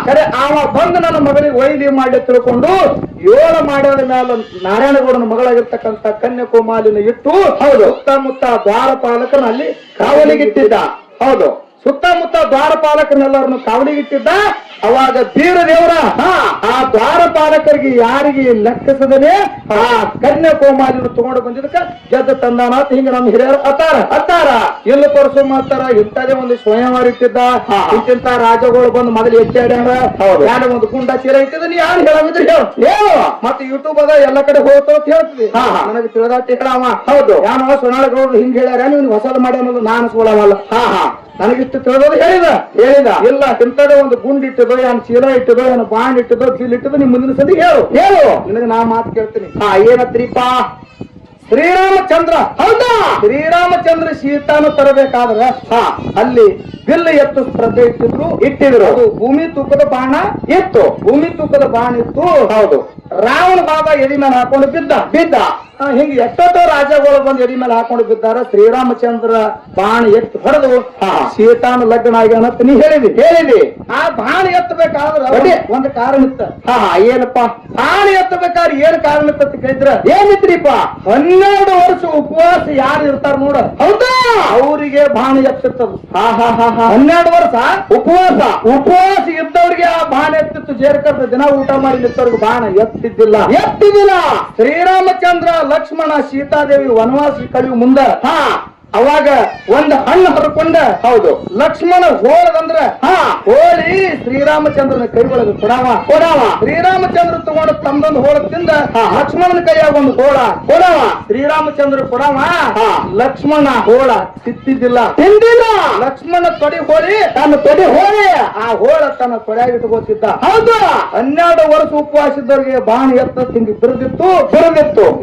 ಕರೆ ಅವ ಬಂದು ನನ್ನ ಮಗಳಿಗೆ ಒಯ್ಲಿ ಮಾಡಿ ತಿಳ್ಕೊಂಡು 7 ಮಾಡ್ಯಾದ ಮೇಲೆ ನಾರಾಯಣಗೌಡನ ಮಗಳಾಗಿರ್ತಕ್ಕಂಥ ಕನ್ಯಾಕುಮಾರಿನ ಇಟ್ಟು ಹೌದು ಸುತ್ತಮುತ್ತ ದ್ವಾರಪಾಲಕನ ಅಲ್ಲಿ ಕಾವಲಿಗಿಟ್ಟಿದ್ದ. ಹೌದು. ಸುತ್ತಮುತ್ತ ದ್ವಾರಪಾಲಕರೆಲ್ಲರನ್ನು ಕಾವಲಿಗಿಟ್ಟಿದ್ದ. ಅವಾಗ ಬೀರ ದೇವರ ಆ ದ್ವಾರಪಾಲಕರಿಗೆ ಯಾರಿಗೆ ಲೆಕ್ಕಿಸದೇ ಆ ಕನ್ಯಾಕುಮಾರಿಯನ್ನು ತಗೊಂಡು ಬಂದಿದ್ದಕ್ಕ ಗೆದ್ದ ತಂದಾನ ಅಂತ ಹಿಂಗ ನಮ್ಮ ಹಿರಿಯರು ಅತ್ತಾರ ಎಲ್ಲ ತೋರಿಸೋ ಮಾಡ್ತಾರ. ಇಂಥದೇ ಒಂದು ಸ್ವಯಂವರ ಇಟ್ಟಿದ್ದ. ಇಂತಿಂತ ರಾಜಗಳು ಬಂದು ಮೊದಲು ಎಚ್ಚಾಡ್ಯಾರ. ಯಾರು ಒಂದು ಗುಂಡ ಚೀರ ಇಟ್ಟಿದ. ನೀ ಯಾರು ಹೇಳಂಗಿದ್ರೆ ಹೇಳು. ಮತ್ತೆ ಯೂಟ್ಯೂಬ್ ಅದ ಎಲ್ಲ ಕಡೆ ಹೋಗ್ತಾವ ಅಂತ ಹೇಳ್ತೀವಿ. ನನಗೆ ತಿಳಿದಾಟಿ ಹೇಳವ. ಹೌದು. ಯಾನೋ ಸೊನಾಳಗೌಡರು ಹಿಂಗ್ ಹೇಳ್ಯಾರ, ನೀವು ಹೊಸದು ಮಾಡಿ ಅನ್ನೋದು ನಾನು ಸೋಳವಲ್ಲ. ನನಗಿಷ್ಟು ತಿಳಿದೋದು ಹೇಳಿದ ಇಲ್ಲ. ಇಂಥದೇ ಒಂದು ಗುಂಡ್ ಇಟ್ಟದೋ, ಏನು ಚೀಲ ಇಟ್ಟದೋ, ಏನು ಬಾಂಡ್ ಇಟ್ಟದೋ, ಚೀಲ ಇಟ್ಟದೋ ನಿಮ್ ಮುಂದಿನ ಸತಿ ಹೇಳು ನಿನಗೆ ನಾ ಮಾತು ಕೇಳ್ತೀನಿ. ಏನತ್ರಿಪ್ಪ? ಶ್ರೀರಾಮಚಂದ್ರ. ಹೌದಾ? ಶ್ರೀರಾಮಚಂದ್ರ ಸೀತಾನು ತರಬೇಕಾದ್ರೆ ಅಲ್ಲಿ ಬಿಲ್ಲು ಎತ್ತು ಸ್ಪರ್ಧೆ ಇಟ್ಟಿದ್ರು. ಅದು ಭೂಮಿ ತೂಕದ ಬಾಣ ಇತ್ತು. ಹೌದು. ರಾವಣ ಬಾಬಾ ಎದಿ ಮೇಲೆ ಹಾಕೊಂಡು ಬಿದ್ದ. ಹಿಂಗೆ ಎಷ್ಟೋ ರಾಜಗಳು ಬಂದು ಎದಿ ಮೇಲೆ ಹಾಕೊಂಡು ಬಿದ್ದಾರ. ಶ್ರೀರಾಮಚಂದ್ರ ಬಾಣ ಎತ್ತು ಹೊಡೆದು ಸೀತಾನ ಲಗ್ನ ಆಗ್ಯಾನಂತ ನೀ ಹೇಳಿದಿ. ಆ ಬಾಣ ಎತ್ತಬೇಕಾದ್ರೆ ಒಂದು ಕಾರಣ ಇತ್ತ. ಏನಪ್ಪ? ಬಾಣ ಎತ್ತಬೇಕಾದ್ರೆ ಏನ್ ಕಾರಣ ಇತ್ತ ಕೇಳಿದ್ರ ಏನಿತ್ರಿಪ್ಪ? 12 ವರ್ಷ ಉಪವಾಸ ಯಾರು ಇರ್ತಾರ ನೋಡ. ಹೌದಾ? ಅವರಿಗೆ ಬಾಣ ಎತ್ತಿರ್ತದ. 12 ವರ್ಷ ಉಪವಾಸ ಇದ್ದವ್ರಿಗೆ ಆ ಬಾಣ ಎತ್ತಿತ್ತು. ಜೇರ್ಕರ್ದ ದಿನ ಊಟ ಮಾಡಿ ನಿಂತವ್ರಿಗೆ ಬಾಣ ಎತ್ತಿದ್ದಿಲ್ಲ. ಶ್ರೀರಾಮಚಂದ್ರ, ಲಕ್ಷ್ಮಣ, ಸೀತಾದೇವಿ ವನವಾಸ ಕಳೆಯುವ ಮುಂದ ಅವಾಗ ಒಂದು ಹಣ್ಣು ಹರ್ಕೊಂಡ ಹೌದು ಲಕ್ಷ್ಮಣ ಹೋಳದಂದ್ರ ಹಾ ಹೋಳಿ ಶ್ರೀರಾಮಚಂದ್ರನ ಕೈ ಒಳಗೆ ಕೊಡವ ಶ್ರೀರಾಮಚಂದ್ರ ತಗೊಂಡು ತಮ್ಮದೊಂದು ಹೋಳ ತಿಂದ ಲಕ್ಷ್ಮಣನ ಕೈಯಾಗ ಒಂದು ಕೊಡವ ಶ್ರೀರಾಮಚಂದ್ರ ಕೊಡವ ಲಕ್ಷ್ಮಣ ಹೋಳ ತಿಂದಿಲ್ಲ ಲಕ್ಷ್ಮಣ ತೊಡಿ ಹೋಳಿ ತನ್ನ ತೊಡೆ ಹೋಳಿ ಆ ಹೋಳ ತನ್ನ ತೊಡೆಯಾಗಿ ಇಟ್ಕೋತಿದ್ದ ಹೌದು 12 ವರ್ಷ ಉಪವಾಸ ಇದ್ದವ್ರಿಗೆ ಬಾಣ ಎತ್ತ ತಿಂಡಿ ಬಿರುದಿತ್ತು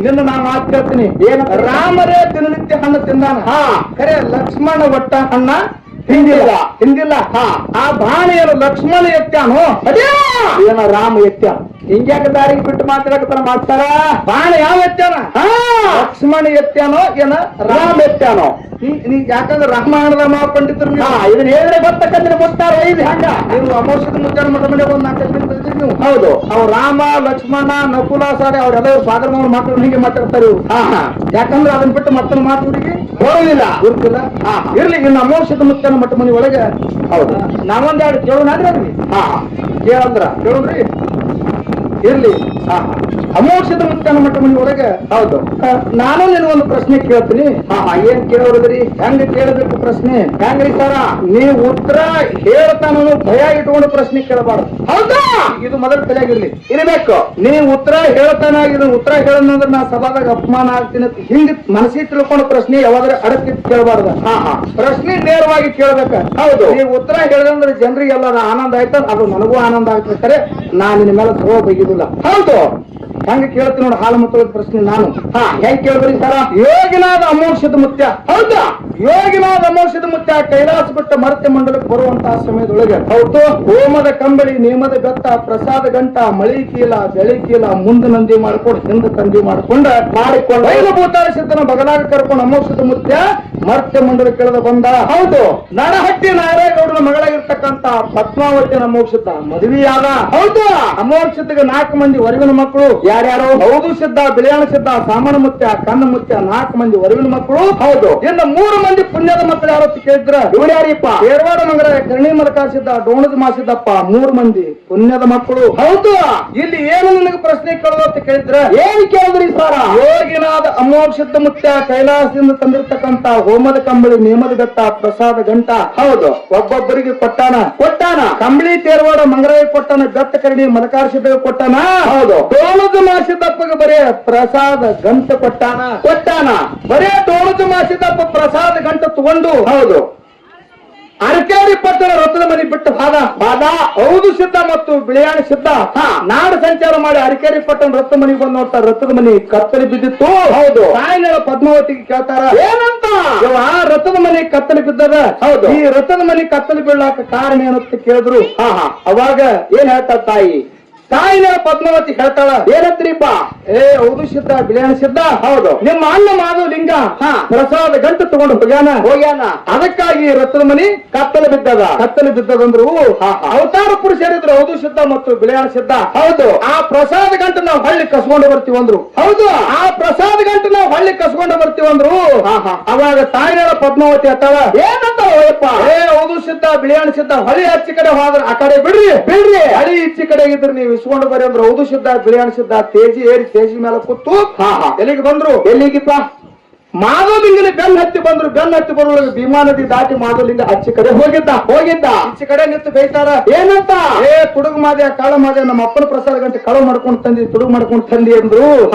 ನಿನ್ನ ನಾ ಮಾತು ಕೇಳ್ತೀನಿ ಏನು? ರಾಮರೇ ದಿನನಿತ್ಯ ಹಣ್ಣು ತಿಂದಾನ ಹಾ ಖರೆ ಲಕ್ಷ್ಮಣ ಒಟ್ಟ ಹಣ್ಣ ಹಿಂದಿಲ್ಲ ಆ ಬಾಣ ಏನು ಲಕ್ಷ್ಮಣ ಎತ್ಯಾನೋ ಅದೇ ಏನ ರಾಮ ಎತ್ಯ ಹಿಂಗ್ಯಾಕ ದಾರಿಗೆ ಬಿಟ್ಟು ಮಾತಾಡಕತ್ತಾನ ಮಾಡ್ತಾರ ಬಾಣ ಯಾವ ಎತ್ಯಾನ ಲಕ್ಷ್ಮಣ ಎತ್ಯಾನೋ ಏನ ರಾಮ ಎತ್ತಾನೋ ನೀ ಯಾಕಂದ್ರೆ ರಾಮಾಯಣದ ಮಹಾಪಂಡಿತರು ಇದನ್ನ ಹೇಳಿದ್ರೆ ಗೊತ್ತಕ್ಕಂದ್ರೆ ಗೊತ್ತಾರ ಇದು ಹಂಗ ನೀವು ಅಮೋಷದ ಮುಂಚಾನ ಮಠ ಮನೆ ಒಂದು 4 ದಿನ ಕಲ್ತಿರಿ ನೀವು ಹೌದು ಅವ್ರು ರಾಮ ಲಕ್ಷ್ಮಣ ನಕುಲ ಸಾರಿ ಅವ್ರೆಲ್ಲರೂ ಫಾದರ್ ಮಾವ ಮಕ್ಕಳು ಹೀಗೆ ಮಾತಾಡ್ತಾರೆ ಇವ್ರು ಯಾಕಂದ್ರೆ ಅದನ್ನ ಬಿಟ್ಟು ಮತ್ತೊಂದು ಮಾತು ಹುಡುಗಿ ಬರೋದಿಲ್ಲ ಗುರುತಿಲ್ಲ ಇರ್ಲಿ ಇನ್ನು ಅಮೋಷದ ಮುತ್ತನ ಮಠ ಮನೆ ಒಳಗೆ ಹೌದು ನಾವೊಂದೆರಡು ಕೇಳೋಣಾದ್ರೆ ಅದ್ರಿ ಕೇಳೋದ್ರಿ ಇರ್ಲಿ ಅಮೋಷದ ಮುತ್ತನ ಮಠ ಮನೆ ಒಳಗೆ ಹೌದು ನಾನು ನಿನಗೊಂದು ಪ್ರಶ್ನೆ ಕೇಳ್ತೀನಿ ಏನ್ ಕೇಳೋದ್ರಿ ಹೆಂಗ ಕೇಳಬೇಕು ಪ್ರಶ್ನೆ ಹೆಂಗ್ರಿ ಸರ ನೀವು ಉತ್ತರ ಹೇಳ್ತಾನು ಭಯ ಇಟ್ಕೊಂಡು ಪ್ರಶ್ನೆ ಕೇಳಬಾರ್ದು ಹೌದಾ ಇದು ಮೊದಲ ತಲೆಯಾಗಿರ್ಲಿ ಇರಬೇಕು ನೀವು ಉತ್ತರ ಹೇಳ್ತಾನ ಇದನ್ನ ಉತ್ತರ ಹೇಳಂದ್ರೆ ನಾ ಸಭಾದಾಗ ಅಪಮಾನ ಆಗ್ತೀನಿ ಅಂತ ಹಿಂಗ್ ಮನಸ್ಸಿಗೆ ತಿಳ್ಕೊಂಡು ಪ್ರಶ್ನೆ ಯಾವಾದ್ರೆ ಅಡಕಿತ್ತು ಕೇಳಬಾರ್ದ ಪ್ರಶ್ನೆ ನೇರವಾಗಿ ಕೇಳ್ಬೇಕ ಹೌದು ನೀವು ಉತ್ತರ ಹೇಳಿದ್ರೆ ಜನರಿಗೆಲ್ಲ ಆನಂದ ಆಯ್ತು ಅದು ನನಗೂ ಆನಂದ ಆಗ್ತಿರ್ತಾರೆ ನಾ ನಿನ್ನ ಮೇಲೆ ದ್ರೋಹ ಬೈಗಿದಿಲ್ಲ ಹೌದು ಹಂಗ ಕೇಳ್ತೀನಿ ನೋಡಿ ಹಾಲು ಮತ್ತು ಪ್ರಶ್ನೆ ನಾನು ಹೆಂಗ್ ಕೇಳಿದ್ರಿ ಸರ ಯೋಗಿನಾದ ಅಮೋಕ್ಷದ ಮುತ್ಯ ಹೌದಾ ಯೋಗಿನಾದ ಅಮೋಕ್ಷದ ಮುತ್ಯ ಕೈಲಾಸ ಬಿಟ್ಟ ಮರ್ತ್ಯ ಮಂಡಲಕ್ಕೆ ಬರುವಂತಹ ಸಮಯದೊಳಗೆ ಹೌದು ಹೋಮದ ಕಂಬಳಿ ನೇಮದ ಬೆತ್ತ ಪ್ರಸಾದ ಗಂಟ ಮಳಿ ಕೀಲ ಬೆಳಿ ಕೀಲ ಮುಂದೆ ನಂದಿ ಮಾಡ್ಕೊಂಡು ಹಿಂದೆ ತಂದಿ ಮಾಡಿಕೊಂಡು ಬಯಲು ಭೂತಾಳ ಸಿದ್ಧನ ಬಗಲಾಗ ಕರ್ಕೊಂಡು ಅಮೋಕ್ಷದ ಮುತ್ಯ ಮರ್ತ್ಯ ಮಂಡಲ ಕೆಳದ ಬಂದ ಹೌದು ನರಹಟ್ಟಿ ನಾರಾಯಣಗೌಡನ ಮಗಳಾಗಿರ್ತಕ್ಕಂತ ಪದ್ಮಾವತಿಯ ಅಮೋಕ್ಷದ ಮದುವೆಯಾದ ಹೌದು ಅಮೋಕ್ಷತೆಗೆ 4 ಮಂದಿ ವರಿವಿನ ಮಕ್ಕಳು ಯಾರ್ಯಾರು ಹೌದು ಸಿದ್ಧ ಬಿಳಿಯಾಣ ಸಿದ್ಧ ಸಾಮಾನ ಮುತ್ಯ ಕಣ್ಣ ಮುತ್ಯ 4 ಮಂದಿ ವರಿವಿನ ಮಕ್ಕಳು ಹೌದು ಇನ್ನು 3 ಮಂದಿ ಪುಣ್ಯದ ಮಕ್ಕಳು ಯಾರು ಕೇಳಿದ್ರ ಇವ್ರು ಯಾರಿಪ್ಪ ಏರ್ವಾಡ ಮಂಗರ ಕರ್ಣಿ ಮಲಕ ಸಿದ್ಧ ಡೋಣದ ಮಾಸಿದ್ದಪ್ಪ 3 ಮಂದಿ ಪುಣ್ಯದ ಮಕ್ಕಳು ಹೌದು ಇಲ್ಲಿ ಏನು ನಿನಗೆ ಪ್ರಶ್ನೆ ಕೇಳೋದು ಅಂತ ಕೇಳಿದ್ರ ಏನ್ ಕೇಳಿದ್ರಿ ಸರ ಯೋಗಿನಾದ ಅಮೋಕ್ಷದ ಮುತ್ಯ ಕೈಲಾಸದಿಂದ ತಂದಿರ್ತಕ್ಕಂತ ಹೋಮದ ಕಂಬಳಿ ನೇಮದ ಬೆತ್ತ ಪ್ರಸಾದ ಗಂಟ ಹೌದು ಒಬ್ಬೊಬ್ಬರಿಗೆ ಕೊಟ್ಟಾನ ಕಂಬಳಿ ತೇರವಾಡ ಮಂಗರಾಯ ಕೊಟ್ಟಾನ ಬೆತ್ತ ಕರ್ಣಿ ಮಲಕಾರ ಸಿದ್ಧ ಕೊಟ್ಟಾನ ಹೌದು ಡೋಣದ ಮಾಸಿದ್ದಪ್ಪಗೆ ಬರೇ ಪ್ರಸಾದ ಗಂಟ ಕೊಟ್ಟಾನ ಬರೇ ಡೋಣದ ಮಾಸಿದ್ದಪ್ಪ ಪ್ರಸಾದ ಗಂಟ ತಗೊಂಡು ಹೌದು ಅರಕೇರಿ ಪಟ್ಟಣ ರಥದ ಮನೆ ಬಿಟ್ಟು ಬಾದ ಹೌದು ಸಿದ್ಧ ಮತ್ತು ಬಿಳಿಯಾಣ ಸಿದ್ಧ ನಾಡು ಸಂಚಾರ ಮಾಡಿ ಅರಕೇರಿ ಪಟ್ಟಣ ರಥ ಮನೆಗೆ ಬಂದು ನೋಡ್ತಾರೆ ರಥದ ಮನೆ ಕತ್ತಲಿ ಬಿದ್ದಿತ್ತು ಹೌದು ತಾಯಿನ ಪದ್ಮಾವತಿಗೆ ಕೇಳ್ತಾರ ಏನಂತ ರಥದ ಮನೆ ಕತ್ತಲಿ ಬಿದ್ದದ ಹೌದು ಈ ರಥದ ಮನೆ ಕತ್ತಲಿ ಬೀಳಾಕ ಕಾರಣ ಏನಂತ ಕೇಳಿದ್ರು ಅವಾಗ ಏನ್ ಹೇಳ್ತಾರ ತಾಯಿನ ಪದ್ಮಾವತಿ ಹೇಳ್ತಾಳ ಏನಂತ್ರಿಪ್ಪ ಹೌದು ಸಿದ್ಧ ಬಿಳಿಯಾಣ ಸಿದ್ಧ ಹೌದು ನಿಮ್ಮ ಅಣ್ಣ ಮಾಧವ ಲಿಂಗ ಪ್ರಸಾದ ಗಂಟು ತಗೊಂಡು ಹೋಗ್ಯಾನ ಅದಕ್ಕಾಗಿ ರಥದ ಮನಿ ಕತ್ತಲು ಬಿದ್ದದಂದ್ರು ಅವತಾರ ಪುರುಷರಿದ್ರು ಹೌದು ಸಿದ್ಧ ಮತ್ತು ಬಿಳಿಯಾಣ ಸಿದ್ಧ ಹೌದು ಆ ಪ್ರಸಾದ ಗಂಟು ನಾವು ಹಳ್ಳಿ ಕಸ್ಕೊಂಡು ಬರ್ತೀವಂದ್ರು ಹೌದು ಆ ಪ್ರಸಾದ ಗಂಟು ನಾವು ಹಳ್ಳಿ ಕಸ್ಕೊಂಡು ಬರ್ತೀವಂದ್ರು ಅವಾಗ ತಾಯಿನ ಪದ್ಮಾವತಿ ಹೇಳ್ತಾಳ ಏನಂತ ಹೌದು ಸಿದ್ಧ ಬಿಳಿಯಾಣ ಸಿದ್ಧ ಹಳ್ಳಿ ಹಚ್ಚಿ ಕಡೆ ಹೋದ್ರ ಆ ಕಡೆ ಬಿಡ್ರಿ ಹಳ್ಳಿ ಇಚ್ಚಿ ಕಡೆ ಇದ್ರು ನೀವು ಇಸ್ಕೊಂಡು ಬರ್ರಿ ಅಂದ್ರೆ ಹೌದು ಸಿದ್ಧ ಬಿಳಿಯಾಣ ಸಿದ್ಧ ತೇಜಿ ಮೇಲೆ ಕೂತು ಎಲ್ಲಿಗೆ ಬಂದ್ರು ಎಲ್ಲಿಗಿಪ್ಪ ಮಾಧವಲಿಂಗನ ಬೆನ್ನ ಹತ್ತಿ ಬರುವಾಗ ಭೀಮಾ ನದಿ ದಾಟಿ ಮಾಧವಲಿಂಗ ಹಚ್ಚಿ ಕಡೆ ಹೋಗಿದ್ದ ಈಚೆ ಕಡೆ ನಿಂತು ಬೈತಾರ ಏನಂತ ತುಡುಗು ಮಾದೆ ಕಾಳ ಮಾದೆ ನಮ್ಮ ಅಪ್ಪನ ಪ್ರಸಾದ ಗಂಟೆ ಕಳು ಮಾಡ್ಕೊಂಡು ತಂದಿ ತುಡುಗು ಮಾಡ್ಕೊಂಡು ತಂದಿ ಅಂದ್ರು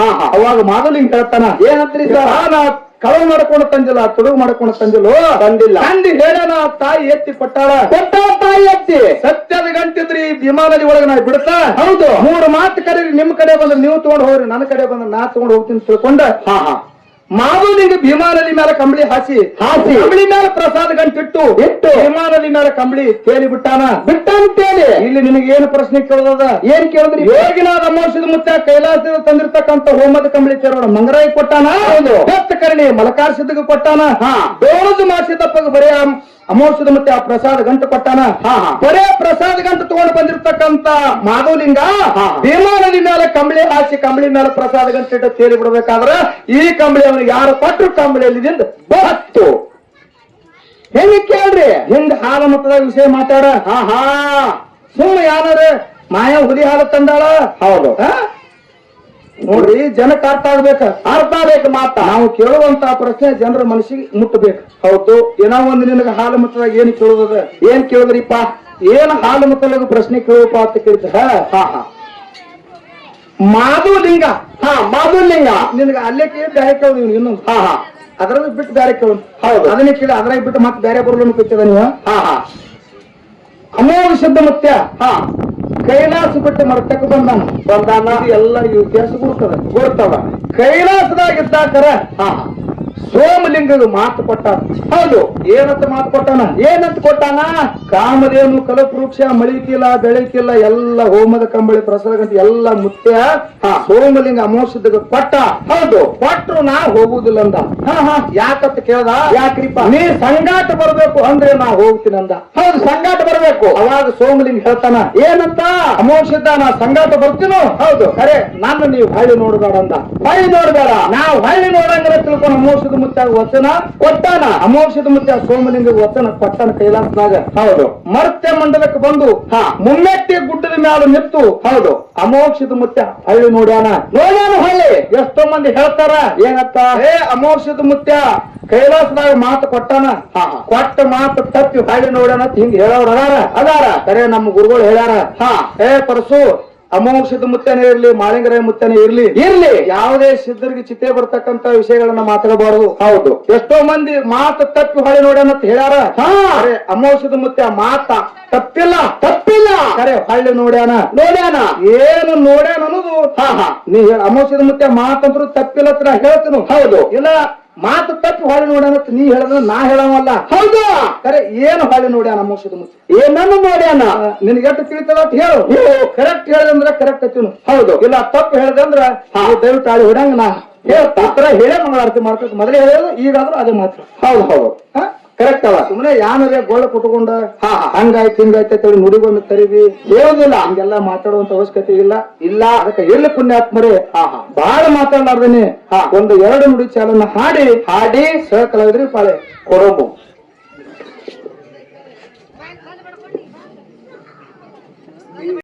ಅವಾಗ ಮಾಧವಲಿಂಗ ಹೇಳ್ತಾನ ಏನಂತ್ರಿ ಕಳು ಮಾಡ್ಕೊಂಡು ತಂದಿಲ್ಲ ತುಡುಗು ಮಾಡ್ಕೊಂಡು ತಂದಿಲ್ಲ ತಂದಿ ಹೇಳನ ತಾಯಿ ಎತ್ತಿ ಕೊಟ್ಟಾಳ ತಾಯಿ ಎತ್ತಿ ಸತ್ಯದ ಗಂಟಿದ್ರಿ ಭೀಮಾ ನದಿ ಒಳಗೆ ನಾವು ಬಿಡ್ತಾ ಹೌದು 3 ಮಾತು ಕರೀರಿ ನಿಮ್ ಕಡೆ ಬಂದ್ರೆ ನೀವು ತಗೊಂಡು ಹೋಗ್ರಿ ನನ್ನ ಕಡೆ ಬಂದ್ರೆ ನಾ ತಗೊಂಡು ಹೋಗ್ತೀನಿ ತಿಳ್ಕೊಂಡ ಮಾಧವಲಿಂಗ ಭೀಮಾ ನದಿ ಮೇಲೆ ಕಂಬಳಿ ಹಾಸಿ ಕಂಬಳಿ ಮೇಲೆ ಪ್ರಸಾದ ಗಂಟಿಟ್ಟು ಭೀಮಾ ನದಿ ಮೇಲೆ ಕಂಬಳಿ ತೇಲಿ ಬಿಟ್ಟಾನ ಇಲ್ಲಿ ನಿನಗೆ ಏನು ಪ್ರಶ್ನೆ ಕೇಳೋದ ಏನ್ ಕೇಳಿದ್ರಿ ಯೋಗಿನಾದ ಅಮೋಷದ ಮುತ್ತ ಕೈಲಾಸದಿಂದ ತಂದಿರ್ತಕ್ಕಂಥ ಹೋಮದ ಕಂಬಳಿ ತೇರೋಣ ಮಂಗರಾಯಿ ಕೊಟ್ಟಾನ ಬೆತ್ತ ಕರ್ಣಿ ಮಲಕಾರ ಸಿದ್ಧಗೆ ಕೊಟ್ಟಾನ ಡೋಣದ ಮಾಸಿದಪ್ಪಗೆ ಬರೀ ಅಮೋಷದ ಮತ್ತೆ ಆ ಪ್ರಸಾದ ಗಂಟು ಕೊಟ್ಟಾನ ಬರೇ ಪ್ರಸಾದ ಗಂಟು ತಗೊಂಡು ಬಂದಿರ್ತಕ್ಕಂತ ಮಾಧವಲಿಂಗ ಭೀಮಾ ನದಿ ಮೇಲೆ ಕಂಬಳಿ ಹಾಸಿ ಕಂಬಳಿ ಮೇಲೆ ಪ್ರಸಾದ ಗಂಟು ತೇಲಿ ಬಿಡ್ಬೇಕಾದ್ರ ಈ ಕಂಬಳಿ ಅವನಿಗೆ ಯಾರು ಕೊಟ್ಟರು ಕಂಬಳಿಯಲ್ಲಿ ಬಹತ್ತು ಹೆಂಗ ಕೇಳ್ರಿ ಹಿಂಗ ಹಾಲ ಮತದ ವಿಷಯ ಮಾತಾಡ ಸುಮ್ಮ ಯಾರ ಮಾಯ ಹುಲಿ ಹಾಲು ತಂದಾಳ ಹೌದು ನೋಡ್ರಿ ಜನಕ್ಕೆ ಅರ್ಥ ಆಗ್ಬೇಕು ಮಾತ ನಾವು ಕೇಳುವಂತ ಪ್ರಶ್ನೆ ಜನರ ಮನಸ್ಸಿಗೆ ಮುಟ್ಟಬೇಕು. ಹೌದು, ಏನೋ ಒಂದು ನಿನಗೆ ಹಾಲು ಮುಟ್ಟದಾಗ ಏನ್ ಕೇಳುವುದ? ಏನ್ ಕೇಳಿದ್ರಿಪ್ಪ? ಏನ್ ಹಾಲು ಮುಟ್ಟಲಾಗ ಪ್ರಶ್ನೆ ಕೇಳುವಪ್ಪ ಅಂತ ಕೇಳ್ತ. ಮಾಧುಲಿಂಗ. ಮಾಧುಲಿಂಗ ನಿನಗೆ ಅಲ್ಲೇ ಕೇಳಿ ಬೇರೆ ಕೇಳುದು ಇವ್ನು ಇನ್ನೊಂದು. ಅದ್ರಲ್ಲಿ ಬಿಟ್ಟು ಬೇರೆ ಕೇಳು. ಹೌದು, ಅದನ್ನೇ ಕೇಳಿ ಅದ್ರಾಗ ಬಿಟ್ಟು ಮತ್ತೆ ಬೇರೆ ಬರಲು ಕೂತಿದ ನೀವು. ಅಮೋಘ ಶಬ್ದ ಮುತ್ಯ ಕೈಲಾಸ ಬಿಟ್ಟು ಮರ್ತಕ್ಕೆ ಬಂದಾನ ಎಲ್ಲ ಇತಿಹಾಸ ಗುರ್ತವ. ಕೈಲಾಸದಾಗಿದ್ದಾಕರ ಸೋಮಲಿಂಗಗೆ ಮಾತು ಕೊಟ್ಟ. ಹೌದು, ಏನಂತ ಮಾತು ಕೊಟ್ಟಾನ? ಕಾಮಧೇನು ಕಲಪವೃಕ್ಷ ಮಳಿಕಿಲ್ಲ ಬೆಳಕಿಲ್ಲ ಎಲ್ಲ ಹೋಮದ ಕಂಬಳಿ ಪ್ರಸಾದ ಎಲ್ಲ ಮುತ್ಯ ಸೋಮಲಿಂಗ ಅಮೋಷದಾಗ ಕೊಟ್ಟ. ಹೌದು, ಕೊಟ್ಟರು ನಾ ಹೋಗುದಿಲ್ಲ ಅಂದ. ಯಾಕಂತ ಕೇಳ್ದ? ಯಾಕ್ರಿಪ್ಪ? ನೀ ಸಂಗಾಟ ಬರ್ಬೇಕು ಅಂದ್ರೆ ನಾ ಹೋಗ್ತೀನಿ ಅಂದ. ಹೌದು, ಸಂಗಾಟ ಬರ್ಬೇಕು. ಅವಾಗ ಸೋಮಲಿಂಗ ಹೇಳ್ತಾನ ಏನಂತ? ಅಮೋಷದ ನಾ ಸಂಗಾಟ ಬರ್ತೀನೋ. ಹೌದು, ಖರೆ ನಾನು ನೀವು ಹಳ್ಳಿ ನೋಡ್ಬೇಡ ಅಂದ. ಹಳ್ಳಿ ನೋಡ್ಬೇಡ, ನಾವು ಹಳ್ಳಿ ನೋಡಂಗಿಲ್ಲ ತಿಳ್ಕೊಂಡು ಅಮೋಷದ ಮುತ್ತಾಗ ವಚನ ಕೊಟ್ಟಾನ. ಅಮೋಕ್ಷದ ಮುತ್ತ ಸೋಮಲಿಂಗ ವಚನ ಕೊಟ್ಟಾನ ಕೈಲಾಸದಾಗ. ಹೌದು, ಮರ್ತ್ಯ ಮಂಡಲಕ್ಕೆ ಬಂದು ಮುಮ್ಮೆಟ್ಟಿ ಗುಡ್ಡದ ಮ್ಯಾಲ ನಿಂತು. ಹೌದು, ಅಮೋಕ್ಷದ ಮುತ್ತ ಹಳ್ಳಿ ನೋಡ್ಯಾನ ಹಳ್ಳಿ. ಎಷ್ಟೋ ಮಂದಿ ಹೇಳ್ತಾರ ಏನಂತ? ಅಮೋಕ್ಷದ ಮುತ್ತ ಕೈಲಾಸದಾಗ ಮಾತು ಕೊಟ್ಟಾನ, ಕೊಟ್ಟ ಮಾತು ತಪ್ಪಿ ಹಳ್ಳಿ ನೋಡ್ಯಾನ ಹಿಂಗ ಹೇಳೋರು ಅದಾರ. ಕರೆ ನಮ್ಮ ಗುರುಗಳು ಹೇಳ್ಯಾರ. ಪರಸು ಅಮೋಕ್ಷದ ಮುತ್ತನೇ ಇರ್ಲಿ, ಮಾಳಿಂಗರಾಯ ಮುತ್ತನೇ ಇರ್ಲಿ ಯಾವುದೇ ಸಿದ್ಧರಿಗೆ ಚಿತೆ ಬರ್ತಕ್ಕಂತ ವಿಷಯಗಳನ್ನ ಮಾತಾಡಬಾರದು. ಹೌದು, ಎಷ್ಟೋ ಮಂದಿ ಮಾತು ತಪ್ಪಿ ಹೊಳೆ ನೋಡ್ಯಾನಂತ ಹೇಳ್ಯಾರ. ಅಮೋಕ್ಷದ ಮುತ್ತ ಮಾತ ತಪ್ಪಿಲ್ಲ ಕರೆ ಹೊಳ್ಳಿ ನೋಡ್ಯಾನ. ಏನು ನೋಡ್ಯಾನ ಅನ್ನೋದು ನೀ ಅಮೋಕ್ಷದ ಮುತ್ತ ಮಾತಂದ್ರು ತಪ್ಪಿಲ್ಲ ಅಂತ ನಾ ಹೇಳ್ತೀನಿ. ಹೌದು, ಇಲ್ಲ ಮಾತು ತಪ್ಪಿ ಹೊಳೆ ನೋಡ್ಯಾನ ನೀ ಹೇಳದ ನಾ ಹೇಳವಲ್ಲ. ಹೌದು, ಕರೆ ಏನು ಹೊಳೆ ನೋಡ್ಯಾನ ಅಮೋಕ್ಷದ ಮುತ್ತ? ಏನನ್ನು ನೋಡ್ಯಾನ? ನಿನ್ಗೆ ಎಷ್ಟು ತಿಳಿತದ ಅಂತ ಹೇಳು. ಕರೆಕ್ಟ್ ಹೇಳ್ದಂದ್ರ ಕರೆಕ್ಟ್ ಹಚ್ಚಿನು. ಹೌದು, ಇಲ್ಲ ತಪ್ಪು ಹೇಳ್ದಂದ್ರ ದಯವಿಟ್ಟು ಆಳಿ ಹೊಡ್ಯಂಗ ನಾ ಹೇಳ್ತಾ ಹೇಳೇ ಮಂಗಳಾರತಿ ಮಾಡ್ಬೇಕು. ಮೊದಲೇ ಹೇಳೋದು, ಈಗಾದ್ರೂ ಅದೇ ಮಾತ್ರ. ಹೌದು, ಕರೆಕ್ಟ್ ಅವ. ಸುಮ್ಮನೆ ಯಾನರೇ ಗೋಳ ಕೊಟ್ಕೊಂಡ ಹಂಗಾಯ್ತು ಹಿಂಗಾಯ್ತು ನುಡಿಗೊಂಡು ತರಿವಿ ಹೇಳುದಿಲ್ಲ. ಹಂಗೆಲ್ಲ ಮಾತಾಡುವಂತ ಅವಶ್ಯಕತೆ ಇಲ್ಲ. ಅದಕ್ಕೆ ಎಲ್ಲಿ ಪುಣ್ಯಾತ್ಮರೇ ಬಹಳ ಮಾತಾಡ್ಲಾರ್ದೇನೆ ಒಂದು 2 ನುಡಿ ಚಾಲನ್ನ ಹಾಡಿ ಸಹಕಲಾವಿದ್ರಿ ಪಾಳೆ ಕೊಡೋದು.